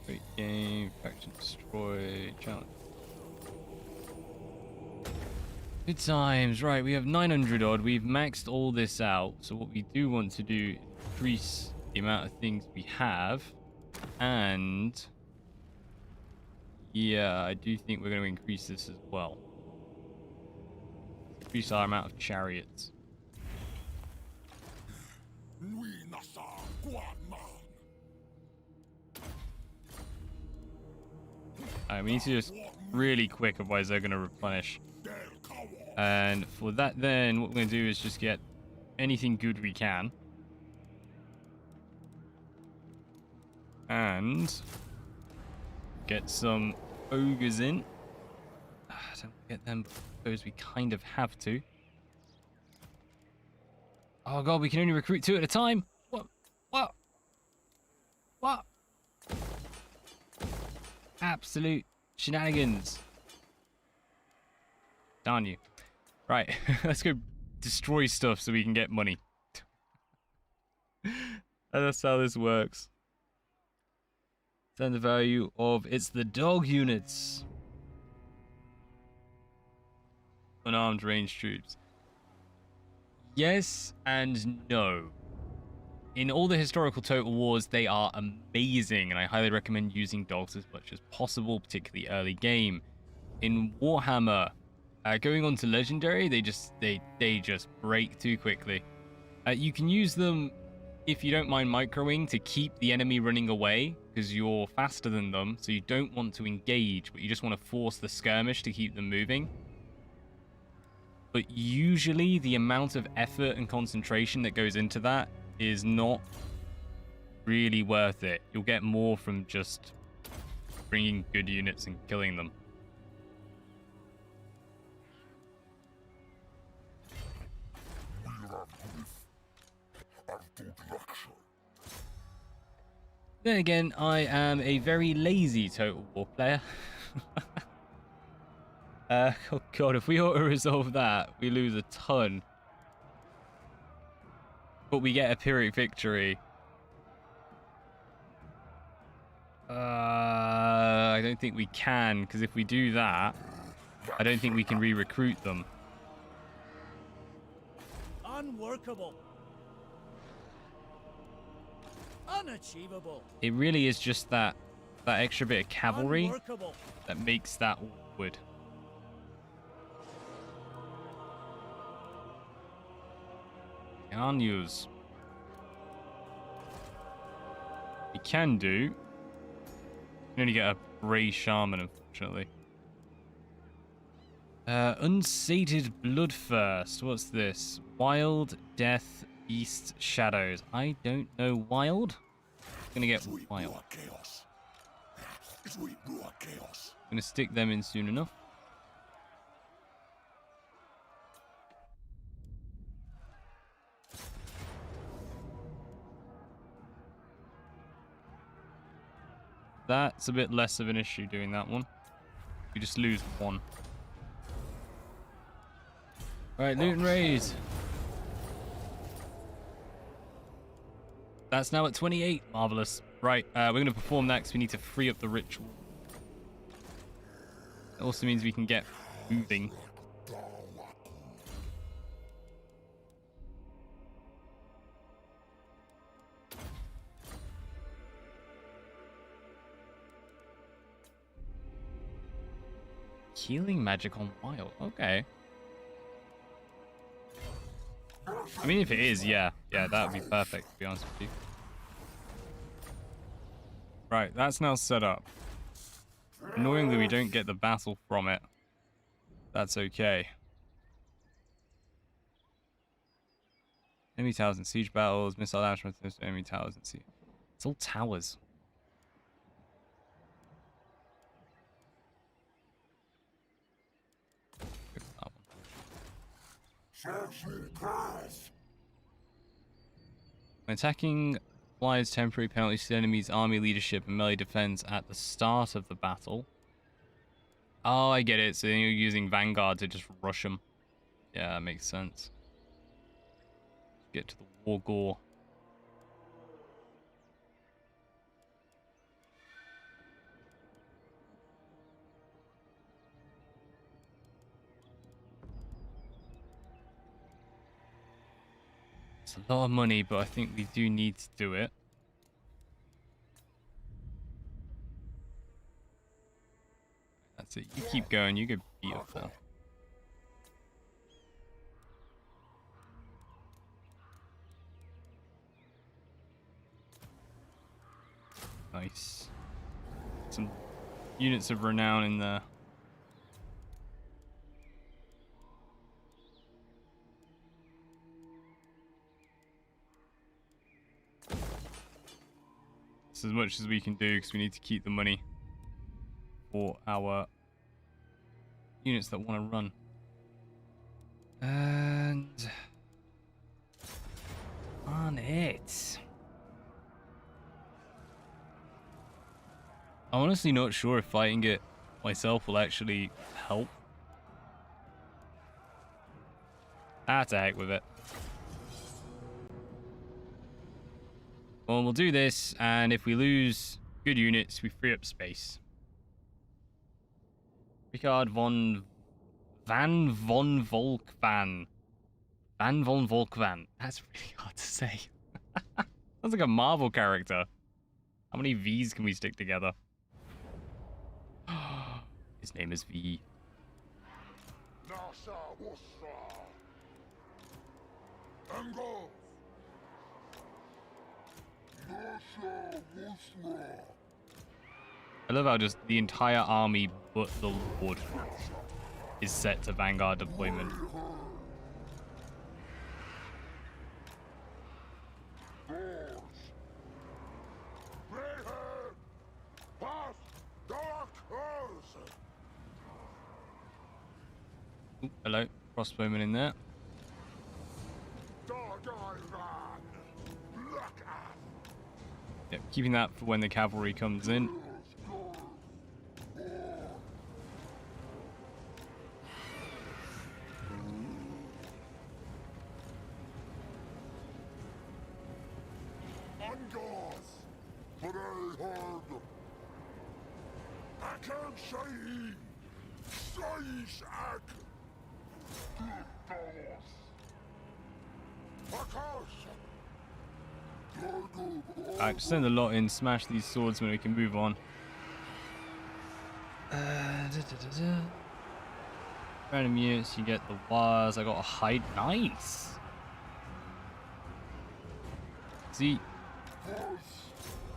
Great game, faction destroy, challenge. Good times, right, we have 900 odd, we've maxed all this out, so what we do want to do is increase the amount of things we have, and yeah, I do think we're going to increase this as well. Increase our amount of chariots. We need to just really quick, otherwise they're going to replenish. And for that then, what we're going to do is just get anything good we can. And get some ogres in. Don't get them, but I suppose we kind of have to. Oh god, we can only recruit 2 at a time. What? What? What? Absolute shenanigans. Darn you. Right, let's go destroy stuff so we can get money. That's how this works. Send the value of, it's the dog units. Unarmed ranged troops. Yes and no. In all the historical Total Wars, they are amazing, and I highly recommend using dogs as much as possible, particularly early game. In Warhammer, going on to Legendary, they just break too quickly. You can use them if you don't mind microing to keep the enemy running away, because you're faster than them, so you don't want to engage, but you just want to force the skirmish to keep them moving. But usually the amount of effort and concentration that goes into that is not really worth it. You'll get more from just bringing good units and killing them. Then again, I am a very lazy Total War player. Oh god, if we auto-resolve that, we lose a ton. But we get a Pyrrhic victory. I don't think we can, because if we do that, I don't think we can re-recruit them. Unworkable. Unachievable. It really is just that extra bit of cavalry Unworkable. that makes that awkward. Can't use. We can do. You can only get a Grey Shaman, unfortunately. Unsated Bloodthirst. What's this? Wild, Death, Beast, Shadows. I don't know Wild. I'm gonna get Wild. Gonna stick them in soon enough. That's a bit less of an issue doing that one. We just lose one. Alright, loot and raise. That's now at 28. Marvelous. Right, we're going to perform that because we need to free up the ritual. It also means we can get moving. Healing magic on wild. Okay. I mean, if it is, yeah, that would be perfect, to be honest with you. Right, that's now set up. Annoyingly, we don't get the battle from it. That's okay. Enemy towers and siege battles, missile launch, enemy towers and siege. It's all towers. When attacking applies temporary penalties to the enemy's army leadership and melee defense at the start of the battle. Oh, I get it. So then you're using Vanguard to just rush them. Yeah, that makes sense. Get to the war gore. It's a lot of money, but I think we do need to do it. That's it. You keep going. You go beautiful. Nice. Some units of renown in there. As much as we can do because we need to keep the money for our units that want to run. And on it. I'm honestly not sure if fighting it myself will actually help. Ah, to heck with it. Well, we'll do this, and if we lose good units, we free up space. Richard von Volkvan. Van von Volkvan. That's really hard to say. Sounds like a Marvel character. How many V's can we stick together? His name is V. I love how just the entire army but the Lord is set to Vanguard deployment. Ooh, hello, crossbowman in there. Yep, keeping that for when the cavalry comes in. Alright, send a lot in, smash these swordsmen, we can move on. Random units, you get the wires, I got a hide. Nice! See,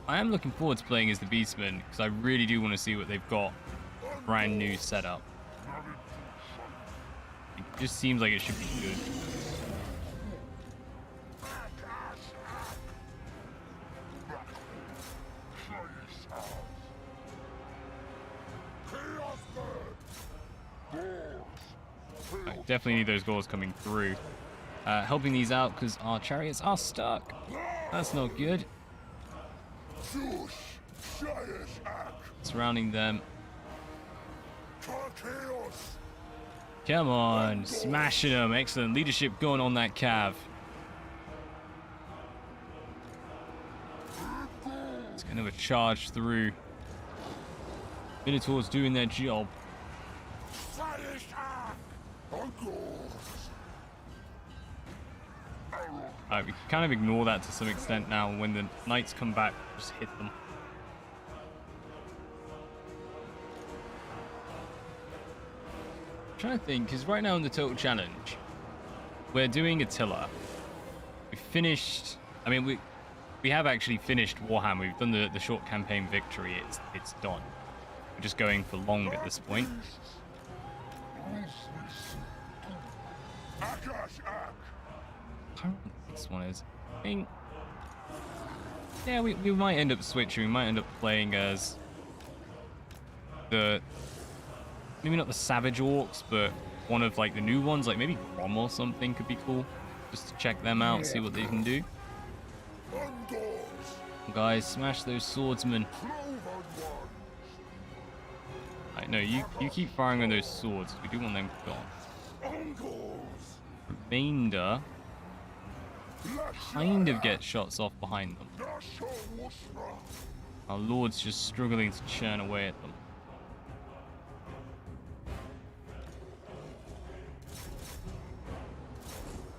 I am looking forward to playing as the Beastmen, because I really do want to see what they've got brand new setup. It just seems like it should be good. Right, definitely need those goals coming through. Helping these out because our chariots are stuck. That's not good. Surrounding them. Chaos. Come on, smashing them. Excellent leadership going on that cav. It's kind of a charge through. Minotaurs doing their job. Alright, we can kind of ignore that to some extent now. When the knights come back, just hit them. I'm trying to think, because right now in the total challenge, we're doing Attila. We finished. I mean, we have actually finished Warhammer. We've done the short campaign victory. It's done. We're just going for long at this point. I don't know what this one is. I think, yeah, we might end up switching. We might end up playing as the, maybe not the Savage Orcs, but one of like the new ones, like maybe Grom or something could be cool. Just to check them out, see what they can do. Guys, smash those swordsmen. Right, no, you keep firing on those swords. We do want them gone. Remainder kind of get shots off behind them. Our lord's just struggling to churn away at them.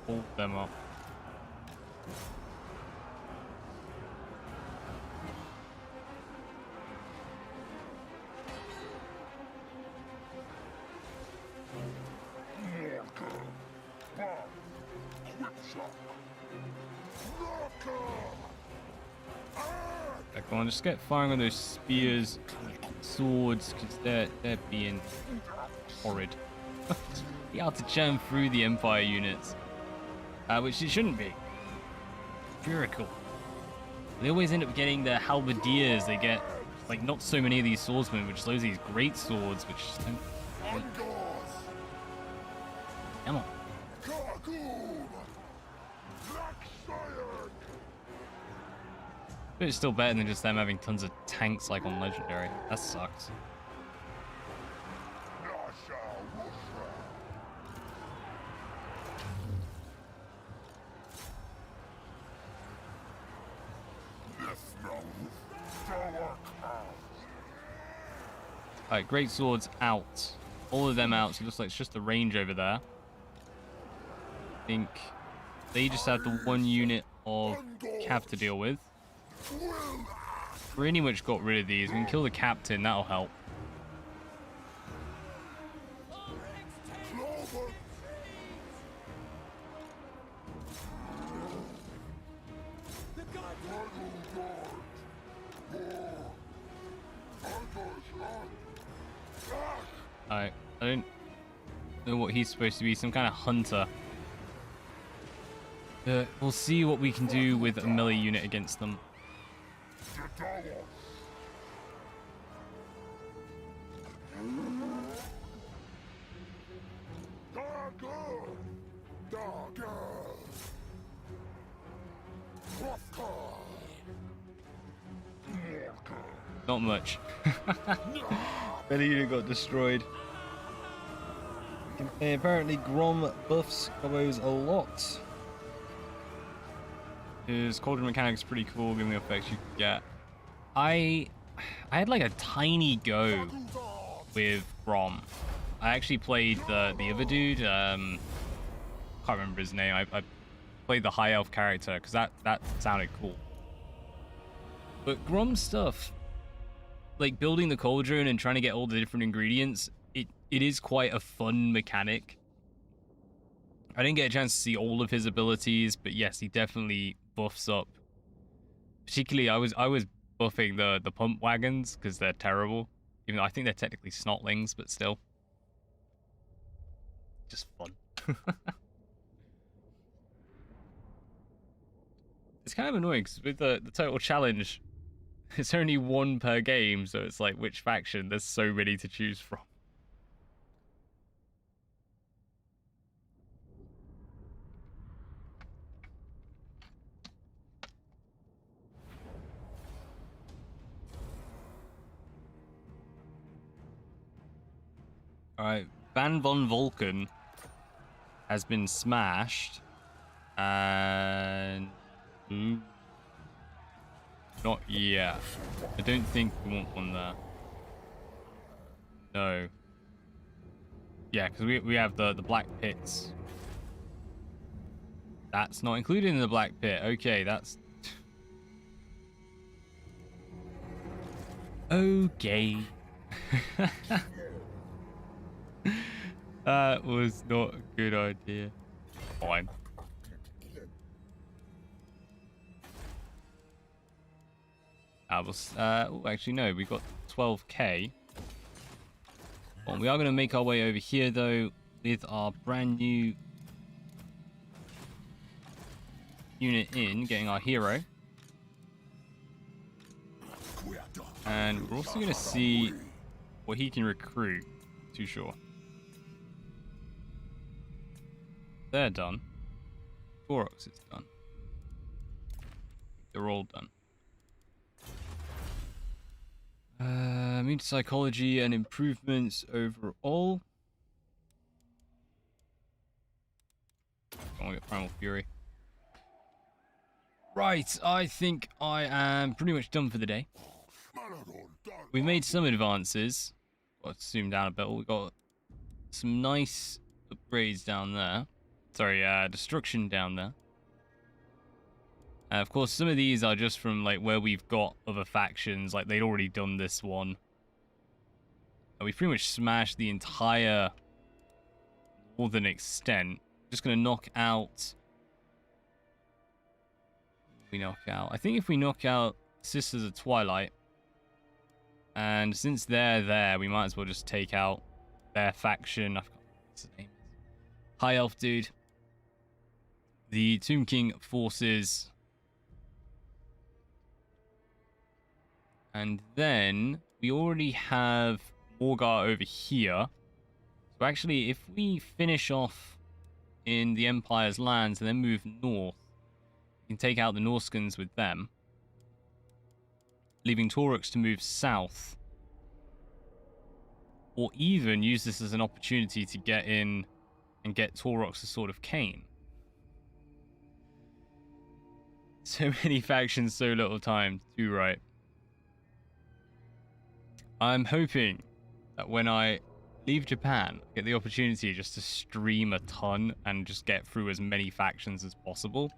Hold them up. Come on, just get firing on those spears, swords, because they're being horrid. Be able to churn through the Empire units, which it shouldn't be. Miracle. They always end up getting the halberdiers. They get like not so many of these swordsmen, which loads these great swords, which don't. Come on. But it's still better than just them having tons of tanks like on Legendary. That sucks. Alright, great swords out. All of them out, so it looks like it's just the range over there. I think they just have the one unit of cav to deal with. Pretty much got rid of these. We can kill the captain, that'll help. Alright, I don't know what he's supposed to be, some kind of hunter. We'll see what we can do with a melee unit against them. Not much. Melee unit got destroyed. Apparently Grom buffs combos a lot. His cauldron mechanics pretty cool, giving the effects you can get. I had like a tiny go with Grom. I actually played the other dude. Can't remember his name. I played the high elf character because that sounded cool. But Grom stuff, like building the cauldron and trying to get all the different ingredients, it is quite a fun mechanic. I didn't get a chance to see all of his abilities, but yes, he definitely buffs up. Particularly, I was buffing the pump wagons because they're terrible. Even though I think they're technically snotlings, but still, just fun. It's kind of annoying because with the total challenge, it's only one per game, so it's like which faction? There's so many to choose from. Alright, Van von Vulcan has been smashed. And... not yet. I don't think we want one there. No. Yeah, because we have the black pits. That's not included in the black pit. Okay, that's... okay. That was not a good idea. Fine. Oh, actually, no, we've got 12k. Well, we are going to make our way over here, though, with our brand new unit in, getting our hero. And we're also going to see what he can recruit. Too sure. They're done. Taurox is done. They're all done. Immune to psychology and improvements overall. I want to get Primal Fury. Right, I think I am pretty much done for the day. We made some advances. Got to zoom down a bit. We got some nice upgrades down there. Sorry, destruction down there. Of course, some of these are just from like where we've got other factions. Like they'd already done this one. And we pretty much smashed the entire northern extent. Just gonna knock out. We knock out. I think if we knock out Sisters of Twilight, and since they're there, we might as well just take out their faction. I forgot what his name is. High Elf dude. The Tomb King forces. And then we already have Morgar over here. So actually, if we finish off in the Empire's lands and then move north, we can take out the Norskins with them, leaving Taurox to move south. Or even use this as an opportunity to get in and get Taurox a Sword of Cain. So many factions, so little time. Too right. I'm hoping that when I leave Japan, I get the opportunity just to stream a ton and just get through as many factions as possible.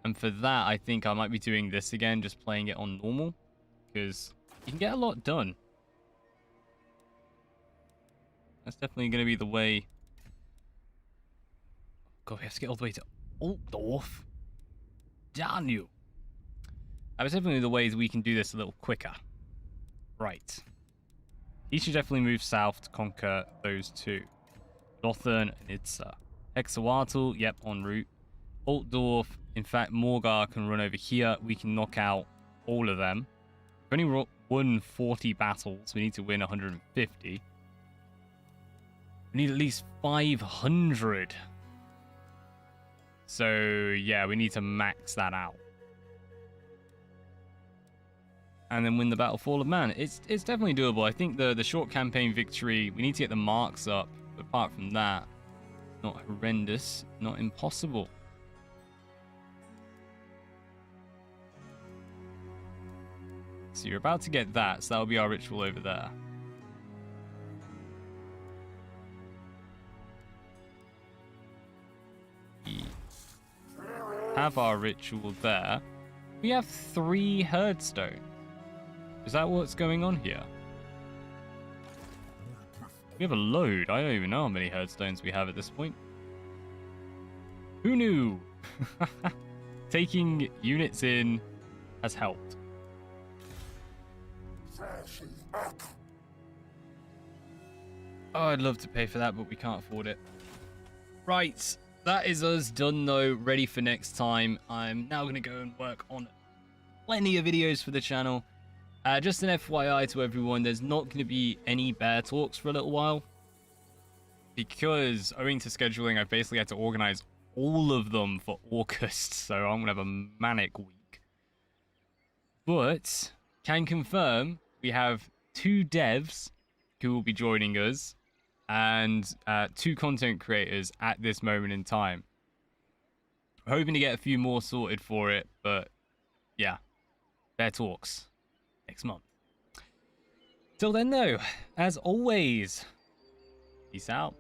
And for that, I think I might be doing this again, just playing it on normal, because you can get a lot done. That's definitely going to be the way. God, we have to get all the way to Altdorf. Damn you. That's definitely the ways we can do this a little quicker. Right. He should definitely move south to conquer those two. Lothern and Itza. Hexawatl, yep, en route. Altdorf, in fact, Morgar can run over here. We can knock out all of them. We've only won 40 battles. We need to win 150. We need at least 500. So, yeah, we need to max that out. And then win the Battlefall of Man. It's definitely doable. I think the short campaign victory, we need to get the marks up. But apart from that, not horrendous, not impossible. So you're about to get that, so that'll be our ritual over there. We have our ritual there. We have 3 herdstones. Is that what's going on here? We have a load. I don't even know how many herdstones we have at this point. Who knew? Taking units in has helped. Oh, I'd love to pay for that, but we can't afford it. Right, that is us done though, ready for next time. I'm now going to go and work on plenty of videos for the channel. Just an FYI to everyone, there's not going to be any bear talks for a little while. Because, owing to scheduling, I've basically had to organize all of them for August. So I'm going to have a manic week. But, can confirm, we have 2 devs who will be joining us, and 2 content creators at this moment in time. We're hoping to get a few more sorted for it, but yeah, fair talks next month. Till then, though, as always, peace out.